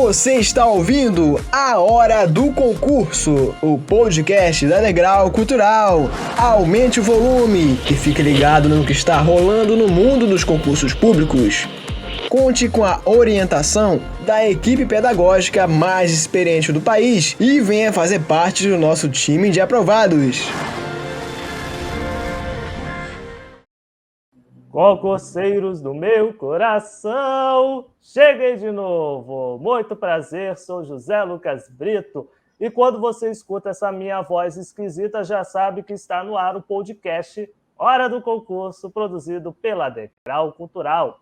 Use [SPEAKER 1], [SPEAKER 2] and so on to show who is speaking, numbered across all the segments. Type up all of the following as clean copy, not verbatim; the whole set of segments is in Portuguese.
[SPEAKER 1] Você está ouvindo A Hora do Concurso, o podcast da Degrau Cultural. Aumente o volume e fique ligado no que está rolando no mundo dos concursos públicos. Conte com a orientação da equipe pedagógica mais experiente do país e venha fazer parte do nosso time de aprovados.
[SPEAKER 2] Concurseiros do meu coração, cheguei de novo. Muito prazer, sou José Lucas Brito. E quando você escuta essa minha voz esquisita, já sabe que está no ar o podcast Hora do Concurso, produzido pela Degrau Cultural.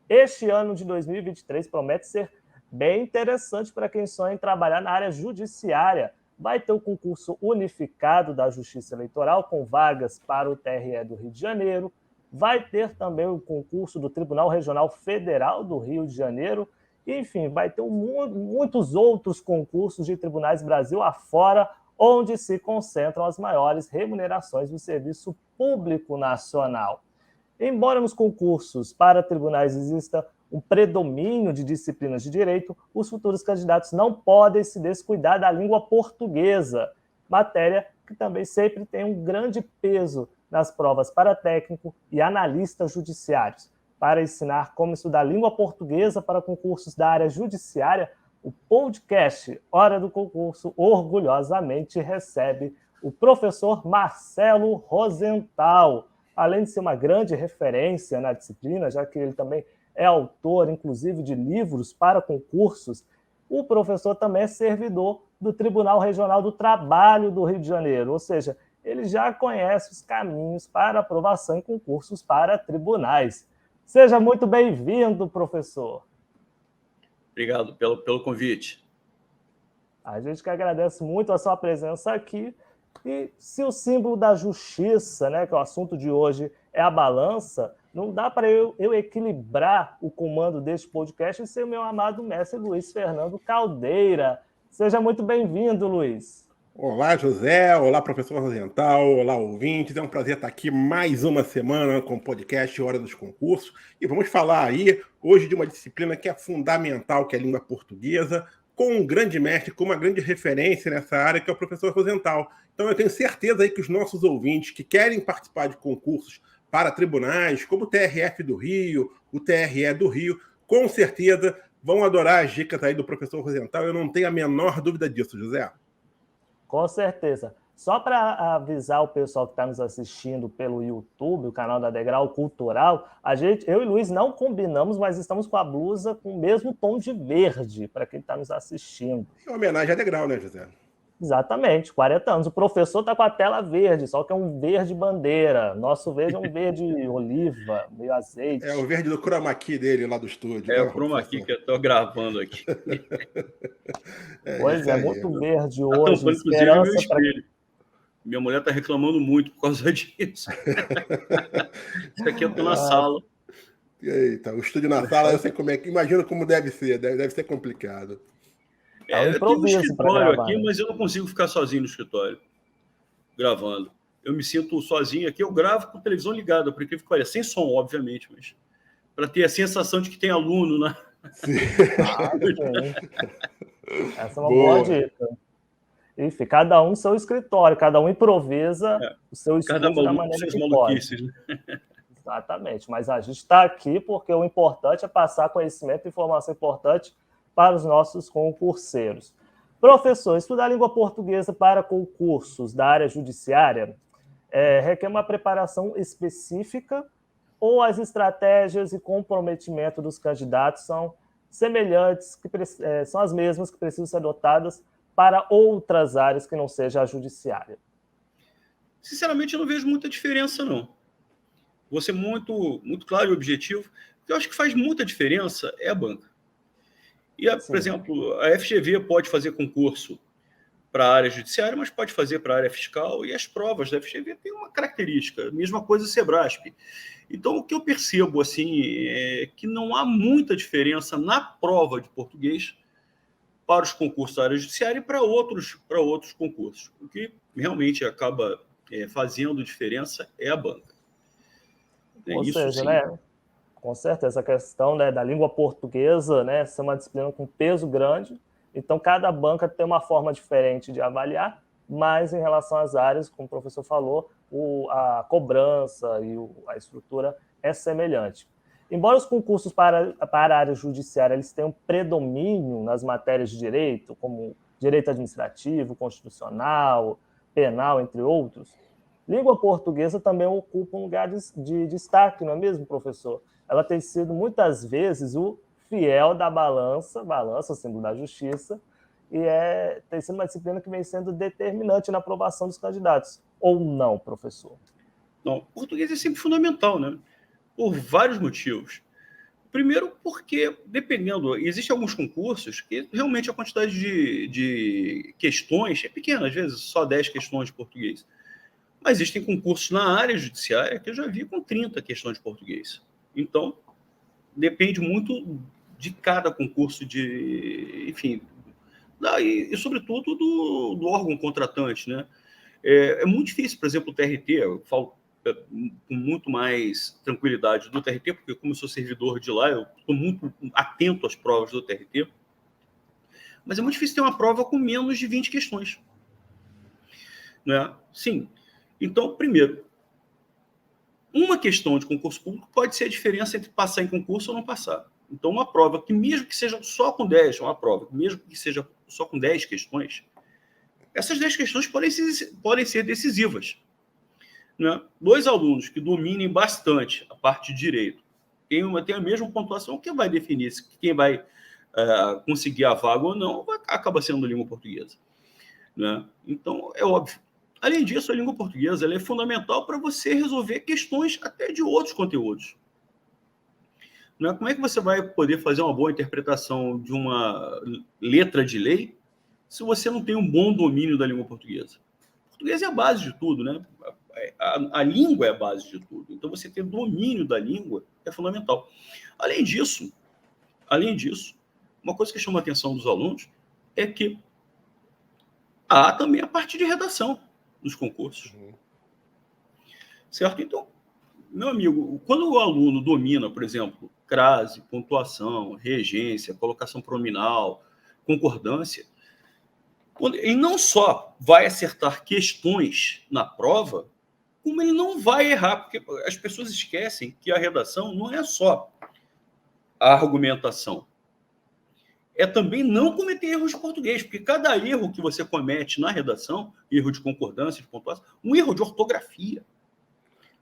[SPEAKER 2] Este ano de 2023 promete ser bem interessante para quem sonha em trabalhar na área judiciária. Vai ter o concurso unificado da Justiça Eleitoral, com vagas para o TRE do Rio de Janeiro. Vai ter também o concurso do Tribunal Regional Federal do Rio de Janeiro. Enfim, vai ter muitos outros concursos de tribunais Brasil afora, onde se concentram as maiores remunerações do serviço público nacional. Embora nos concursos para tribunais exista um predomínio de disciplinas de direito, os futuros candidatos não podem se descuidar da língua portuguesa, matéria que também sempre tem um grande peso nas provas para técnico e analistas judiciários. Para ensinar como estudar língua portuguesa para concursos da área judiciária, o podcast Hora do Concurso orgulhosamente recebe o professor Marcelo Rosenthal. Além de ser uma grande referência na disciplina, já que ele também é autor, inclusive, de livros para concursos, o professor também é servidor do Tribunal Regional do Trabalho do Rio de Janeiro, ou seja, ele já conhece os caminhos para aprovação em concursos para tribunais. Seja muito bem-vindo, professor.
[SPEAKER 3] Obrigado pelo convite.
[SPEAKER 2] A gente que agradece muito a sua presença aqui. E se o símbolo da justiça, né, que é o assunto de hoje, é a balança, não dá para eu equilibrar o comando deste podcast e ser o meu amado mestre Luiz Fernando Caldeira. Seja muito bem-vindo, Luiz.
[SPEAKER 4] Olá, José. Olá, professor Rosenthal. Olá, ouvintes. É um prazer estar aqui mais uma semana com o podcast Hora dos Concursos. E vamos falar aí hoje de uma disciplina que é fundamental, que é a língua portuguesa, com um grande mestre, com uma grande referência nessa área, que é o professor Rosenthal. Então, eu tenho certeza aí que os nossos ouvintes que querem participar de concursos para tribunais, como o TRF do Rio, o TRE do Rio, com certeza vão adorar as dicas aí do professor Rosenthal. Eu não tenho a menor dúvida disso, José.
[SPEAKER 2] Com certeza. Só para avisar o pessoal que está nos assistindo pelo YouTube, o canal da Degrau Cultural, eu e Luiz não combinamos, mas estamos com a blusa com o mesmo tom de verde, para quem está nos assistindo.
[SPEAKER 4] É uma homenagem à Degrau, né, José?
[SPEAKER 2] Exatamente, 40 anos. O professor está com a tela verde, só que é um verde bandeira. Nosso verde é um verde oliva, meio azeite.
[SPEAKER 4] É o verde do chroma key dele lá do estúdio.
[SPEAKER 3] É o chroma key que eu estou gravando aqui.
[SPEAKER 2] Pois é, muito verde
[SPEAKER 3] Tá
[SPEAKER 2] hoje.
[SPEAKER 3] tampando, inclusive, meu espelho. Minha mulher está reclamando muito por causa disso. Isso aqui eu estou na sala.
[SPEAKER 4] Eita, o estúdio na sala, eu sei como é que. Imagina como deve ser, deve ser complicado.
[SPEAKER 3] Eu tenho um escritório aqui, mas eu não consigo ficar sozinho no escritório gravando. Eu me sinto sozinho aqui, eu gravo com a televisão ligada, por incrível que pareça, sem som, obviamente, mas para ter a sensação de que tem aluno, né?
[SPEAKER 2] Sim. Essa é uma boa dica. Enfim, cada um no seu escritório, cada um improvisa o seu estúdio da maneira que pode. Né? Exatamente, mas a gente está aqui porque o importante é passar conhecimento e informação importante para os nossos concurseiros. Professor, estudar a língua portuguesa para concursos da área judiciária requer uma preparação específica ou as estratégias e comprometimento dos candidatos são semelhantes, são as mesmas que precisam ser adotadas para outras áreas que não seja a judiciária?
[SPEAKER 3] Sinceramente, eu não vejo muita diferença, não. Vou ser muito claro e objetivo. O que eu acho que faz muita diferença é a banca. E, por exemplo, a FGV pode fazer concurso para a área judiciária, mas pode fazer para a área fiscal, e as provas da FGV têm uma característica, mesma coisa do Sebrasp. Então, o que eu percebo assim, é que não há muita diferença na prova de português para os concursos da área judiciária e para outros concursos. O que realmente acaba fazendo diferença é a banca.
[SPEAKER 2] Ou seja, né? Com certeza, essa questão, né, da língua portuguesa, né, ser uma disciplina com peso grande, então cada banca tem uma forma diferente de avaliar, mas em relação às áreas, como o professor falou, a cobrança e a estrutura é semelhante. Embora os concursos para a área judiciária eles tenham predomínio nas matérias de direito, como direito administrativo, constitucional, penal, entre outros, língua portuguesa também ocupa um lugar de destaque, não é mesmo, professor? Ela tem sido, muitas vezes, o fiel da balança, símbolo da justiça, e tem sido uma disciplina que vem sendo determinante na aprovação dos candidatos. Ou não, professor?
[SPEAKER 3] Não, português é sempre fundamental, né? Por vários motivos. Primeiro, porque, dependendo, existem alguns concursos que realmente a quantidade de questões é pequena, às vezes só 10 questões de português. Mas existem concursos na área judiciária que eu já vi com 30 questões de português. Então, depende muito de cada concurso, enfim, e sobretudo do órgão contratante, né? É muito difícil, por exemplo, o TRT, eu falo com muito mais tranquilidade do TRT, porque como eu sou servidor de lá, eu estou muito atento às provas do TRT, mas é muito difícil ter uma prova com menos de 20 questões. Né? Sim. Então, primeiro, uma questão de concurso público pode ser a diferença entre passar em concurso ou não passar. Então, uma prova que, mesmo que seja só com 10, uma prova que, mesmo que seja só com 10 questões, essas 10 questões podem ser decisivas. Né? 2 alunos que dominem bastante a parte de direito tem a mesma pontuação, que vai definir se quem vai conseguir a vaga ou não acaba sendo língua portuguesa. Né? Então, é óbvio. Além disso, a língua portuguesa ela é fundamental para você resolver questões até de outros conteúdos. Né? Como é que você vai poder fazer uma boa interpretação de uma letra de lei se você não tem um bom domínio da língua portuguesa? O português é a base de tudo, né? A língua é a base de tudo. Então, você ter domínio da língua é fundamental. Além disso, uma coisa que chama a atenção dos alunos é que há também a parte de redação nos concursos. Certo? Então, meu amigo, quando o aluno domina, por exemplo, crase, pontuação, regência, colocação pronominal, concordância, ele não só vai acertar questões na prova, como ele não vai errar, porque as pessoas esquecem que a redação não é só a argumentação. É também não cometer erros de português, porque cada erro que você comete na redação, erro de concordância, de pontuação, um erro de ortografia,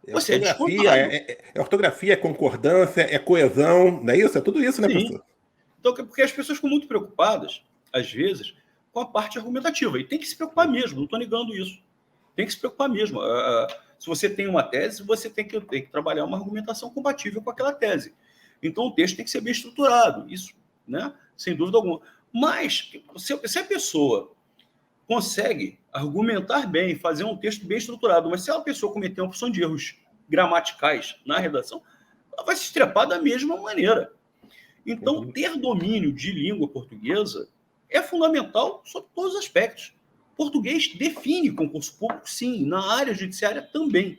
[SPEAKER 3] você é descontado.
[SPEAKER 4] É ortografia, é concordância, é coesão, não é isso? É tudo isso, né, professor?
[SPEAKER 3] Então, porque as pessoas ficam muito preocupadas, às vezes, com a parte argumentativa, e tem que se preocupar mesmo, não estou negando isso. Tem que se preocupar mesmo. Se você tem uma tese, você tem que trabalhar uma argumentação compatível com aquela tese. Então, o texto tem que ser bem estruturado, isso, né? Sem dúvida alguma. Mas, se a pessoa consegue argumentar bem, fazer um texto bem estruturado, mas se a pessoa cometer uma porção de erros gramaticais na redação, ela vai se estrepar da mesma maneira. Então, ter domínio de língua portuguesa é fundamental sob todos os aspectos. Português define concurso público, sim, na área judiciária também.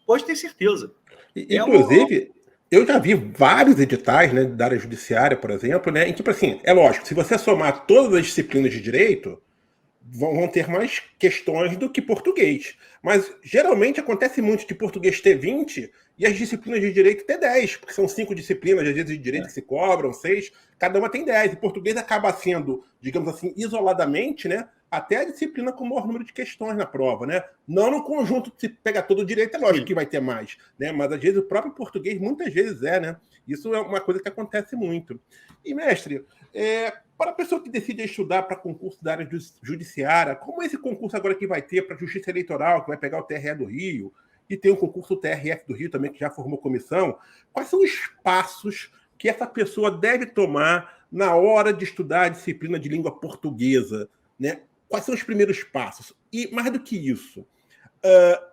[SPEAKER 3] Pode ter certeza.
[SPEAKER 4] Inclusive, eu já vi vários editais, né, da área judiciária, por exemplo, né, em que, tipo assim, é lógico, se você somar todas as disciplinas de direito, vão ter mais questões do que português. Mas, geralmente, acontece muito de português ter 20 e as disciplinas de direito ter 10, porque são 5 disciplinas, às vezes, de direito que se cobram, 6, cada uma tem 10. E português acaba sendo, digamos assim, isoladamente, né, até a disciplina com o maior número de questões na prova, né? Não no conjunto, se pegar todo o direito, é lógico que vai ter mais, né? Mas, às vezes, o próprio português, muitas vezes, né? Isso é uma coisa que acontece muito. E, mestre, para a pessoa que decide estudar para concurso da área judiciária, como esse concurso agora que vai ter para a Justiça Eleitoral, que vai pegar o TRE do Rio, e tem um concurso TRF do Rio também, que já formou comissão, quais são os passos que essa pessoa deve tomar na hora de estudar a disciplina de língua portuguesa, né? Quais são os primeiros passos? E, mais do que isso,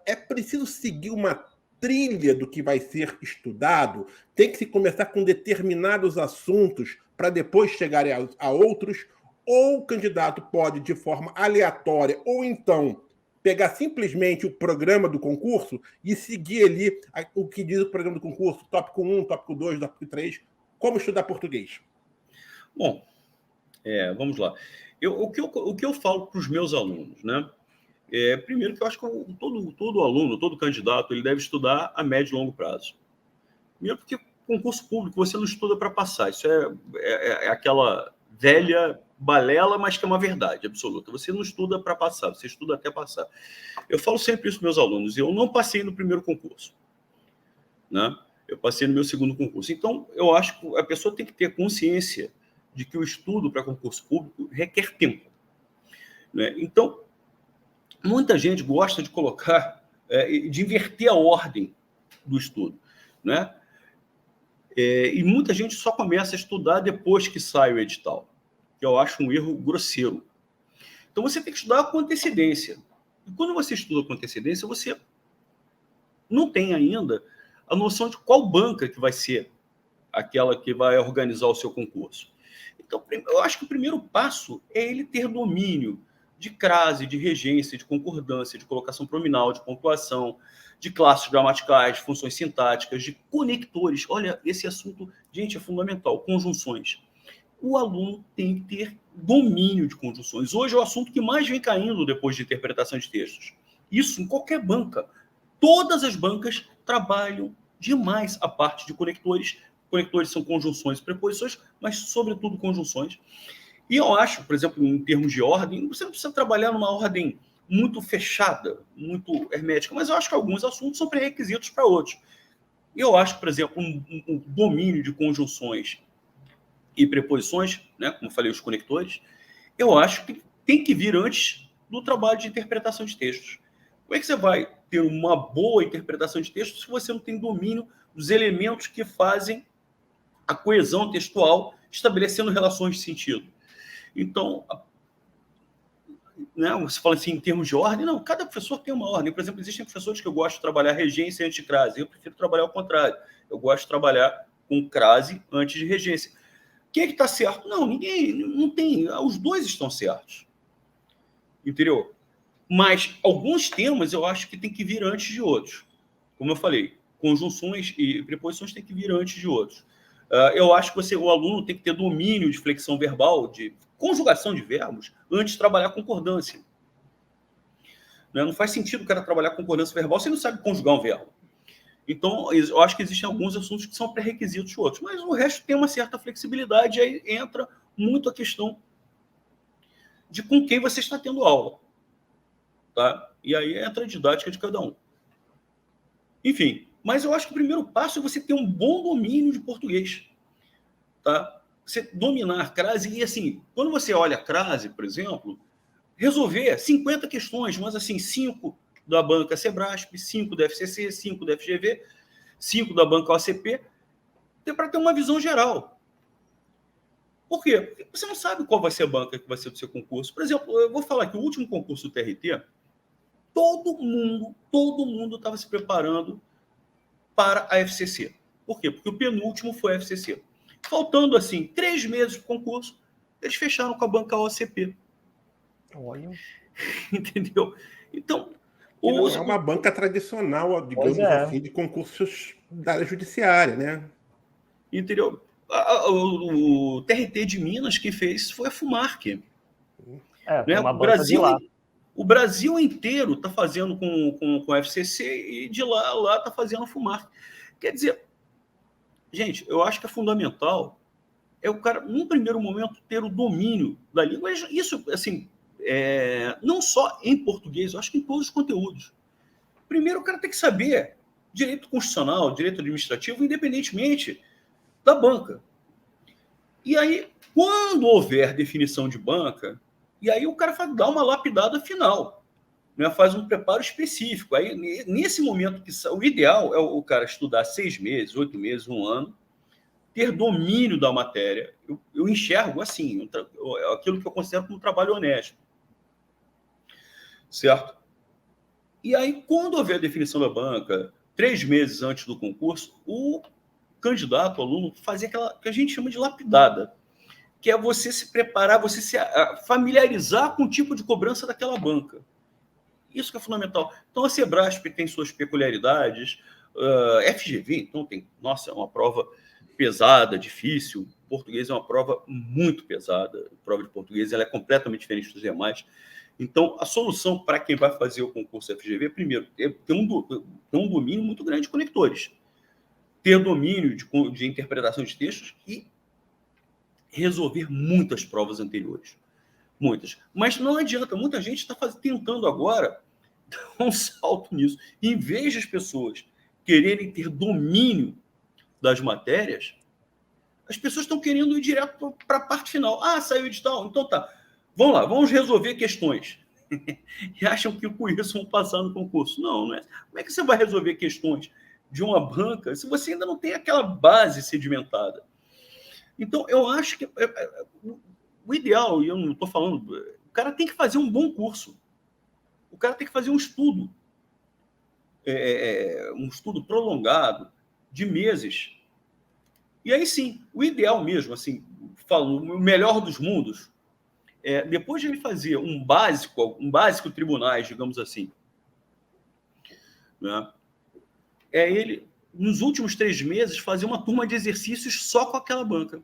[SPEAKER 4] é preciso seguir uma trilha do que vai ser estudado? Tem que se começar com determinados assuntos para depois chegar a outros? Ou o candidato pode, de forma aleatória, ou então pegar simplesmente o programa do concurso e seguir ali o que diz o programa do concurso, tópico 1, tópico 2, tópico 3, como estudar português?
[SPEAKER 3] Bom, vamos lá. O que eu falo para os meus alunos, né? Primeiro que eu acho que todo aluno, todo candidato, ele deve estudar a médio e longo prazo. Primeiro porque concurso público você não estuda para passar. Isso é aquela velha balela, mas que é uma verdade absoluta. Você não estuda para passar, você estuda até passar. Eu falo sempre isso para meus alunos. Eu não passei no primeiro concurso, né? Eu passei no meu segundo concurso. Então, eu acho que a pessoa tem que ter consciência de que o estudo para concurso público requer tempo, né? Então, muita gente gosta de colocar, de inverter a ordem do estudo, né? E muita gente só começa a estudar depois que sai o edital, que eu acho um erro grosseiro. Então, você tem que estudar com antecedência. E quando você estuda com antecedência, você não tem ainda a noção de qual banca que vai ser aquela que vai organizar o seu concurso. Então, eu acho que o primeiro passo é ele ter domínio de crase, de regência, de concordância, de colocação pronominal, de pontuação, de classes gramaticais, de funções sintáticas, de conectores. Olha, esse assunto, gente, é fundamental. Conjunções. O aluno tem que ter domínio de conjunções. Hoje é o assunto que mais vem caindo depois de interpretação de textos. Isso em qualquer banca. Todas as bancas trabalham demais a parte de conectores. Conectores são conjunções e preposições, mas, sobretudo, conjunções. E eu acho, por exemplo, em termos de ordem, você não precisa trabalhar numa ordem muito fechada, muito hermética, mas eu acho que alguns assuntos são pré-requisitos para outros. Eu acho que, por exemplo, um domínio de conjunções e preposições, né, como eu falei, os conectores, eu acho que tem que vir antes do trabalho de interpretação de textos. Como é que você vai ter uma boa interpretação de texto se você não tem domínio dos elementos que fazem a coesão textual, estabelecendo relações de sentido? Então, né, você fala assim em termos de ordem, não, cada professor tem uma ordem. Por exemplo, existem professores que eu gosto de trabalhar regência antes de crase, eu prefiro trabalhar ao contrário. Eu gosto de trabalhar com crase antes de regência. Quem é que está certo? Não, ninguém, não tem, os dois estão certos. Entendeu? Mas alguns temas eu acho que tem que vir antes de outros. Como eu falei, conjunções e preposições tem que vir antes de outros. Eu acho que o aluno tem que ter domínio de flexão verbal, de conjugação de verbos, antes de trabalhar concordância. Não faz sentido o cara trabalhar concordância verbal se ele não sabe conjugar um verbo. Então, eu acho que existem alguns assuntos que são pré-requisitos de outros, mas o resto tem uma certa flexibilidade, e aí entra muito a questão de com quem você está tendo aula. Tá? E aí entra a didática de cada um. Enfim, mas eu acho que o primeiro passo é você ter um bom domínio de português. Tá? Você dominar crase, e assim, quando você olha a crase, por exemplo, resolver 50 questões, mas assim, 5 da banca Sebrasp, 5 da FCC, 5 da FGV, 5 da banca OCP, para ter uma visão geral. Por quê? Porque você não sabe qual vai ser a banca que vai ser do seu concurso. Por exemplo, eu vou falar que o último concurso do TRT, todo mundo estava se preparando para a FCC. Por quê? Porque o penúltimo foi a FCC. Faltando, assim, 3 meses para o concurso, eles fecharam com a banca OCP.
[SPEAKER 2] Olha.
[SPEAKER 3] Entendeu? Então,
[SPEAKER 4] não é uma banca tradicional, digamos assim, de concursos da área judiciária, né?
[SPEAKER 3] Entendeu? O TRT de Minas que fez foi a FUMARC. Né? O Brasil inteiro está fazendo com a FCC e de lá está fazendo a FUMARC. Quer dizer, gente, eu acho que é fundamental o cara, num primeiro momento, ter o domínio da língua. Isso, assim, não só em português, eu acho que em todos os conteúdos. Primeiro, o cara tem que saber direito constitucional, direito administrativo, independentemente da banca. E aí, quando houver definição de banca, e aí o cara dá uma lapidada final, né? Faz um preparo específico. Aí, nesse momento, o ideal é o cara estudar 6 meses, 8 meses, 1 ano, ter domínio da matéria. Eu enxergo assim, aquilo que eu considero como um trabalho honesto. Certo? E aí, quando houver a definição da banca, 3 meses antes do concurso, o candidato, o aluno, fazer aquela que a gente chama de lapidada, que é você se preparar, você se familiarizar com o tipo de cobrança daquela banca. Isso que é fundamental. Então, a Sebrasp tem suas peculiaridades, FGV, então, é uma prova pesada, difícil. Português é uma prova muito pesada. A prova de português ela é completamente diferente dos demais. Então, a solução para quem vai fazer o concurso FGV, primeiro, é ter um domínio muito grande de conectores, ter domínio de interpretação de textos e resolver muitas provas anteriores. Muitas. Mas não adianta, muita gente está tentando agora dar um salto nisso. E, em vez de as pessoas quererem ter domínio das matérias, as pessoas estão querendo ir direto para a parte final. Ah, saiu o edital? Então tá. Vamos lá, vamos resolver questões. E acham que com isso vão passar no concurso. Não é. Como é que você vai resolver questões de uma banca se você ainda não tem aquela base sedimentada? Então, eu acho que o ideal, e eu não estou falando, o cara tem que fazer um bom curso. O cara tem que fazer um estudo prolongado de meses. E aí sim, o ideal mesmo, assim, falando o melhor dos mundos, depois de ele fazer um básico tribunais, digamos assim, né, ele, nos últimos 3 meses, fazer uma turma de exercícios só com aquela banca.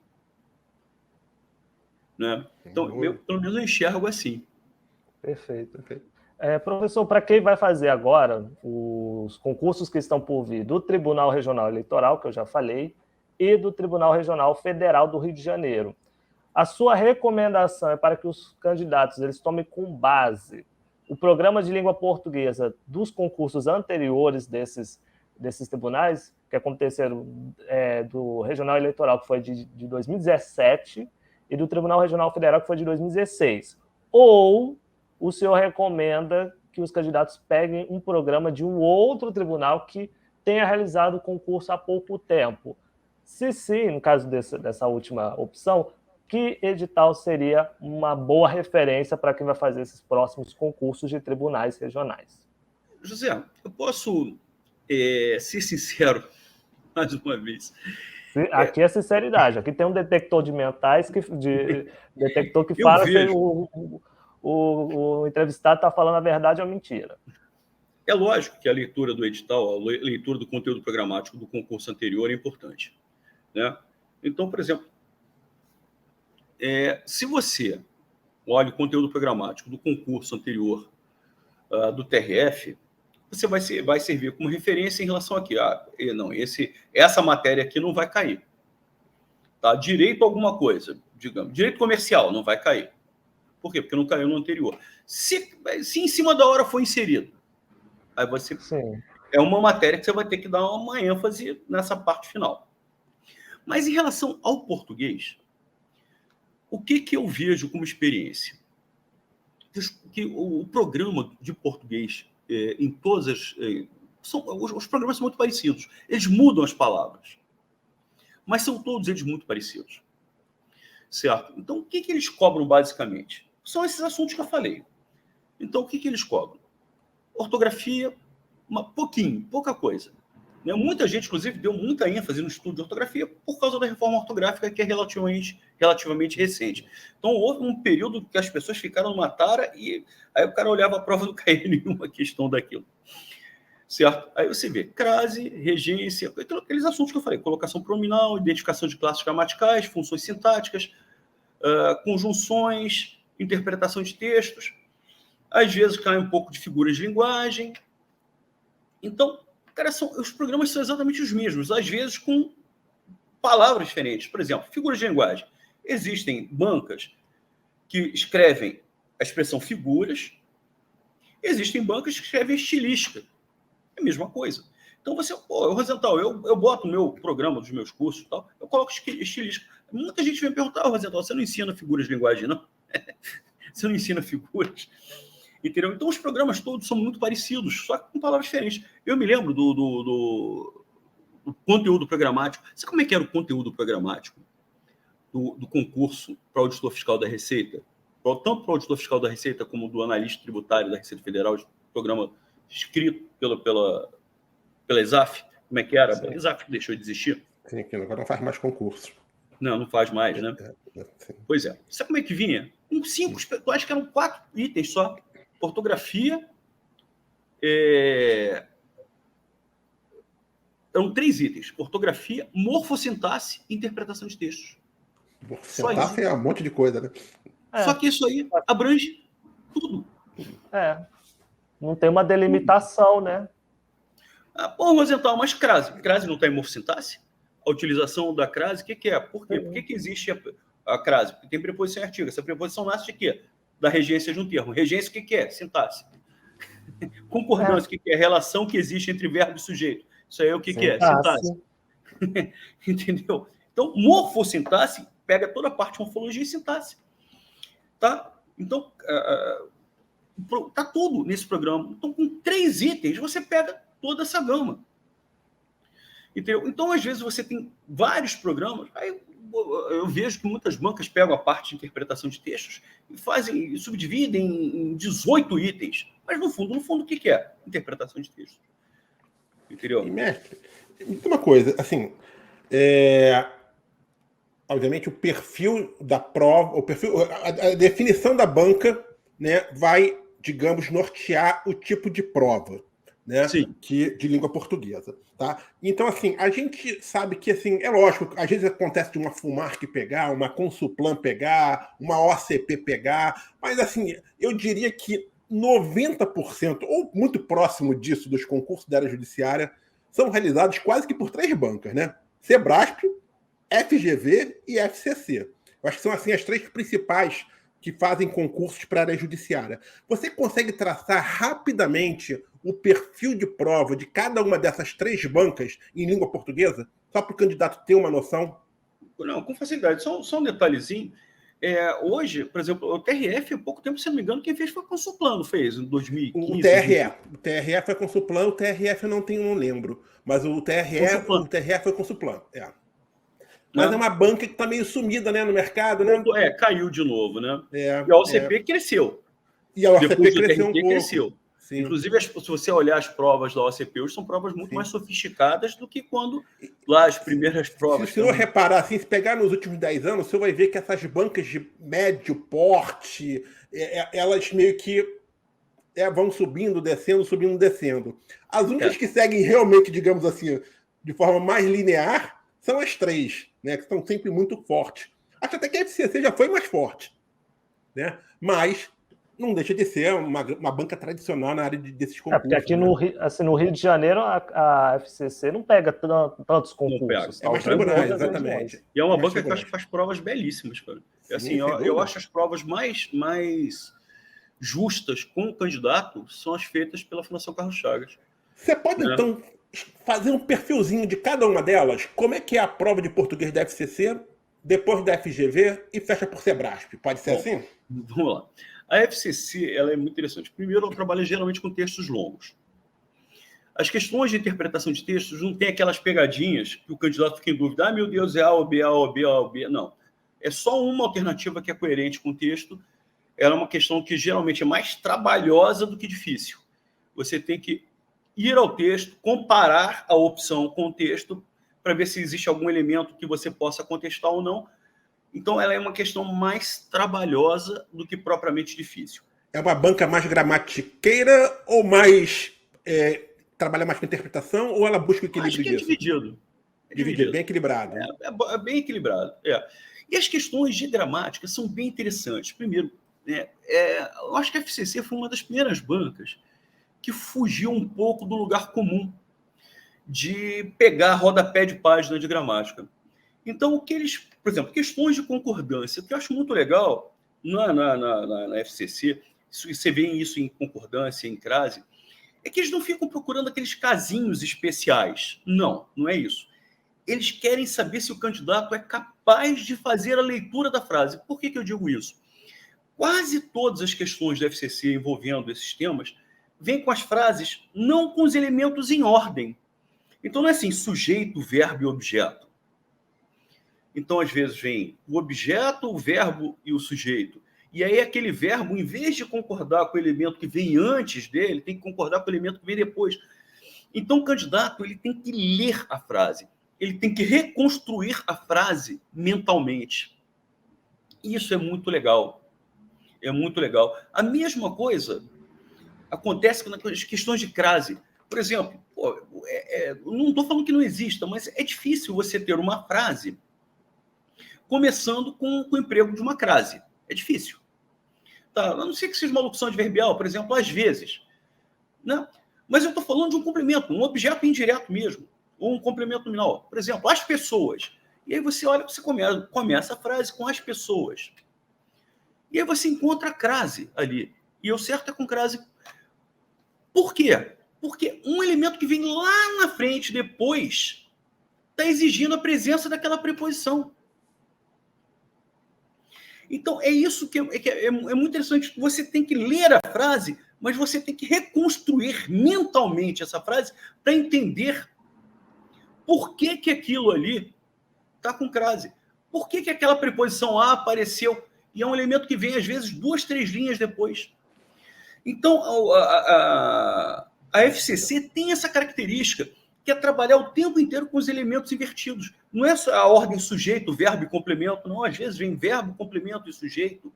[SPEAKER 3] Né? Então, pelo menos eu enxergo assim.
[SPEAKER 2] Perfeito. Professor, para quem vai fazer agora os concursos que estão por vir do Tribunal Regional Eleitoral, que eu já falei, e do Tribunal Regional Federal do Rio de Janeiro, a sua recomendação é para que os candidatos eles tomem com base o programa de língua portuguesa dos concursos anteriores desses tribunais, que aconteceram do Regional Eleitoral, que foi de 2017, e do Tribunal Regional Federal, que foi de 2016. Ou o senhor recomenda que os candidatos peguem um programa de um outro tribunal que tenha realizado o concurso há pouco tempo? Se sim, no caso dessa última opção, que edital seria uma boa referência para quem vai fazer esses próximos concursos de tribunais regionais?
[SPEAKER 3] José, eu posso ser sincero mais uma vez.
[SPEAKER 2] Aqui é sinceridade. Aqui tem um detector de mentais, detector que fala se o entrevistado está falando a verdade ou a mentira.
[SPEAKER 3] É lógico que a leitura do edital, a leitura do conteúdo programático do concurso anterior é importante. Né? Então, por exemplo, se você olha o conteúdo programático do concurso anterior do TRF, você vai servir como referência em relação aqui. Essa matéria aqui não vai cair. Tá? Direito a alguma coisa, digamos. Direito comercial não vai cair. Por quê? Porque não caiu no anterior. Se em cima da hora for inserido, aí você... Sim. É uma matéria que você vai ter que dar uma ênfase nessa parte final. Mas em relação ao português, o que eu vejo como experiência? Que o programa de português em todas as... os programas são muito parecidos. Eles mudam as palavras. Mas são todos eles muito parecidos. Certo? Então, o que eles cobram basicamente? São esses assuntos que eu falei. Então, o que eles cobram? Ortografia, pouca coisa. Né? Muita gente, inclusive, deu muita ênfase no estudo de ortografia por causa da reforma ortográfica, que é relativamente recente. Então, houve um período que as pessoas ficaram numa tara e aí o cara olhava a prova, não caía nenhuma questão daquilo. Certo? Aí você vê crase, regência, aqueles assuntos que eu falei, colocação pronominal, identificação de classes gramaticais, funções sintáticas, conjunções, interpretação de textos. Às vezes cai um pouco de figuras de linguagem. Então, cara, os programas são exatamente os mesmos, às vezes com palavras diferentes. Por exemplo, figuras de linguagem. Existem bancas que escrevem a expressão figuras, existem bancas que escrevem estilística. É a mesma coisa. Então, Rosenthal, eu boto no meu programa dos meus cursos e tal, eu coloco estilística. Muita gente vem me perguntar, Rosenthal, você não ensina figuras de linguagem, não? Você não ensina figuras? Entendeu? Então, os programas todos são muito parecidos, só que com palavras diferentes. Eu me lembro do conteúdo programático. Sabe como é que era o conteúdo programático do concurso para o auditor fiscal da Receita? Tanto para o auditor fiscal da Receita como do analista tributário da Receita Federal, programa escrito pela ESAF. Como é que era? A ESAF deixou de existir.
[SPEAKER 4] Sim, que agora não faz mais concurso.
[SPEAKER 3] Não faz mais, né? Pois é. Sabe como é que vinha? Eu acho que eram 4 itens só. Ortografia, Eram 3 itens: ortografia, morfossintaxe e interpretação de textos.
[SPEAKER 4] Sintaxe é um monte de coisa, né?
[SPEAKER 3] Só que isso aí abrange tudo.
[SPEAKER 2] Não tem uma delimitação, né?
[SPEAKER 3] Rosenthal, mas crase não está em morfossintaxe? A utilização da crase, o que é? Por quê? Por que existe a crase? Porque tem preposição e artigo. Essa preposição nasce de quê? Da regência de um termo. Regência, o que é? Sintaxe. Concordância, o que é? Relação que existe entre verbo e sujeito. Isso aí é o que é? Sintaxe. Entendeu? Então, morfossintaxe pega toda a parte de morfologia e sintaxe. Tá? Então, tá tudo nesse programa. Então, com 3 itens, você pega toda essa gama. Entendeu? Então, às vezes, você tem vários programas. Aí eu vejo que muitas bancas pegam a parte de interpretação de textos e subdividem em 18 itens. Mas, no fundo, o que é? Interpretação de textos. Entendeu?
[SPEAKER 4] E, mestre, tem uma coisa, assim, obviamente o perfil da prova, a definição da banca, né, vai, digamos, nortear o tipo de prova, né, de língua portuguesa, tá? Então, assim, a gente sabe que, assim, é lógico, às vezes acontece de uma FUMARC pegar, uma Consuplan pegar, uma OCP pegar, mas, assim, eu diria que 90%, ou muito próximo disso, dos concursos da área judiciária, são realizados quase que por 3 bancas, né? Sebrasp, FGV e FCC. Eu acho que são, assim, as 3 principais que fazem concursos para a área judiciária. Você consegue traçar rapidamente o perfil de prova de cada uma dessas 3 bancas em língua portuguesa? Só para o candidato ter uma noção?
[SPEAKER 3] Não, com facilidade. Só um detalhezinho. Hoje, por exemplo, o TRF, há pouco tempo, se não me engano, quem fez foi o Consulplano, fez, em 2015.
[SPEAKER 4] O TRE foi Consulplano, o TRF eu não lembro. Mas o TRE foi Consulplano, Mas é uma banca que está meio sumida, né, no mercado, né?
[SPEAKER 3] Caiu de novo, né? E a OCP cresceu.
[SPEAKER 4] E a OCP cresceu um pouco.
[SPEAKER 3] Cresceu. Sim. Inclusive, se você olhar as provas da OCP, hoje são provas muito mais sofisticadas do que quando lá as primeiras provas.
[SPEAKER 4] Se o senhor reparar, assim, se pegar nos últimos 10 anos, o senhor vai ver que essas bancas de médio porte, elas meio que vão subindo, descendo. As únicas que seguem realmente, digamos assim, de forma mais linear, são as 3, né, que estão sempre muito fortes. Acho até que a FCC já foi mais forte, né? Mas não deixa de ser uma banca tradicional na área desses concursos.
[SPEAKER 2] Porque aqui no Rio de Janeiro a FCC não pega tantos concursos.
[SPEAKER 4] É mais tribunais, exatamente.
[SPEAKER 3] E é uma banca que eu acho que faz provas belíssimas, cara. Assim, eu acho as provas mais justas com o candidato são as feitas pela Fundação Carlos Chagas.
[SPEAKER 4] Você pode, então, fazer um perfilzinho de cada uma delas? Como é que é a prova de português da FCC, depois da FGV e fecha por Sebrasp? Pode ser assim?
[SPEAKER 3] Vamos lá. A FCC ela é muito interessante. Primeiro, ela trabalha geralmente com textos longos. As questões de interpretação de textos não tem aquelas pegadinhas que o candidato fica em dúvida. Meu Deus, é A ou B, A ou B, A ou B. Não. É só uma alternativa que é coerente com o texto. Ela é uma questão que geralmente é mais trabalhosa do que difícil. Você tem que ir ao texto, comparar a opção com o texto para ver se existe algum elemento que você possa contestar ou não. Então, ela é uma questão mais trabalhosa do que propriamente difícil.
[SPEAKER 4] É uma banca mais gramatiqueira ou mais trabalha mais com interpretação, ou ela busca o equilíbrio disso?
[SPEAKER 3] Acho que é dividido.
[SPEAKER 4] Dividido, bem equilibrado.
[SPEAKER 3] É bem equilibrado. E as questões de gramática são bem interessantes. Primeiro, eu acho que a FCC foi uma das primeiras bancas que fugiu um pouco do lugar comum de pegar rodapé de página de gramática. Então, por exemplo, questões de concordância, que eu acho muito legal na FCC, você vê isso em concordância, em crase, é que eles não ficam procurando aqueles casinhos especiais. Não é isso. Eles querem saber se o candidato é capaz de fazer a leitura da frase. Por que eu digo isso? Quase todas as questões da FCC envolvendo esses temas vêm com as frases, não com os elementos em ordem. Então, não é assim, sujeito, verbo e objeto. Então, às vezes, vem o objeto, o verbo e o sujeito. E aí, aquele verbo, em vez de concordar com o elemento que vem antes dele, tem que concordar com o elemento que vem depois. Então, o candidato ele tem que ler a frase. Ele tem que reconstruir a frase mentalmente. Isso é muito legal. É muito legal. A mesma coisa acontece nas questões de crase. Por exemplo, não estou falando que não exista, mas é difícil você ter uma frase começando com o emprego de uma crase. É difícil. Tá? A não ser que seja uma locução adverbial, por exemplo, às vezes. Né? Mas eu estou falando de um complemento, um objeto indireto mesmo, ou um complemento nominal. Por exemplo, as pessoas. E aí você olha, você começa a frase com as pessoas. E aí você encontra a crase ali. E o certo é com crase. Por quê? Porque um elemento que vem lá na frente, depois, está exigindo a presença daquela preposição. Então, é isso que é muito interessante. Você tem que ler a frase, mas você tem que reconstruir mentalmente essa frase para entender por que aquilo ali está com crase. Por que aquela preposição A apareceu e é um elemento que vem, às vezes, 2, 3 linhas depois. Então, a FCC tem essa característica, que é trabalhar o tempo inteiro com os elementos invertidos. Não é só a ordem sujeito, verbo e complemento, não. Às vezes vem verbo, complemento e sujeito.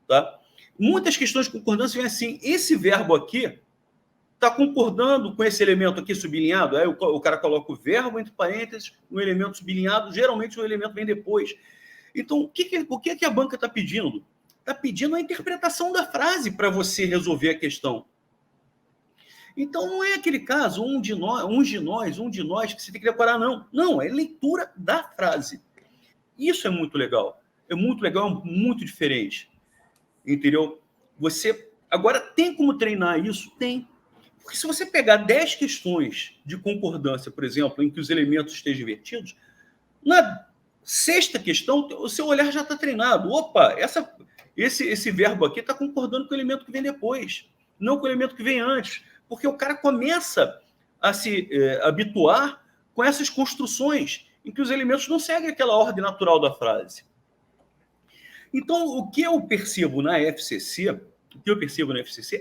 [SPEAKER 3] Tá? Muitas questões de concordância vêm assim, esse verbo aqui está concordando com esse elemento aqui sublinhado. Aí o cara coloca o verbo entre parênteses, um elemento sublinhado, geralmente o elemento vem depois. Então, o que a banca está pedindo? Está pedindo a interpretação da frase para você resolver a questão. Então, não é aquele caso, um de nós, que você tem que decorar, não. Não, é leitura da frase. Isso é muito legal. É muito diferente. Entendeu? Você, agora, tem como treinar isso? Tem. Porque se você pegar 10 questões de concordância, por exemplo, em que os elementos estejam invertidos, na 6ª questão, o seu olhar já está treinado. Opa, esse verbo aqui está concordando com o elemento que vem depois, não com o elemento que vem antes. Porque o cara começa a se habituar com essas construções em que os elementos não seguem aquela ordem natural da frase. Então, o que eu percebo na FCC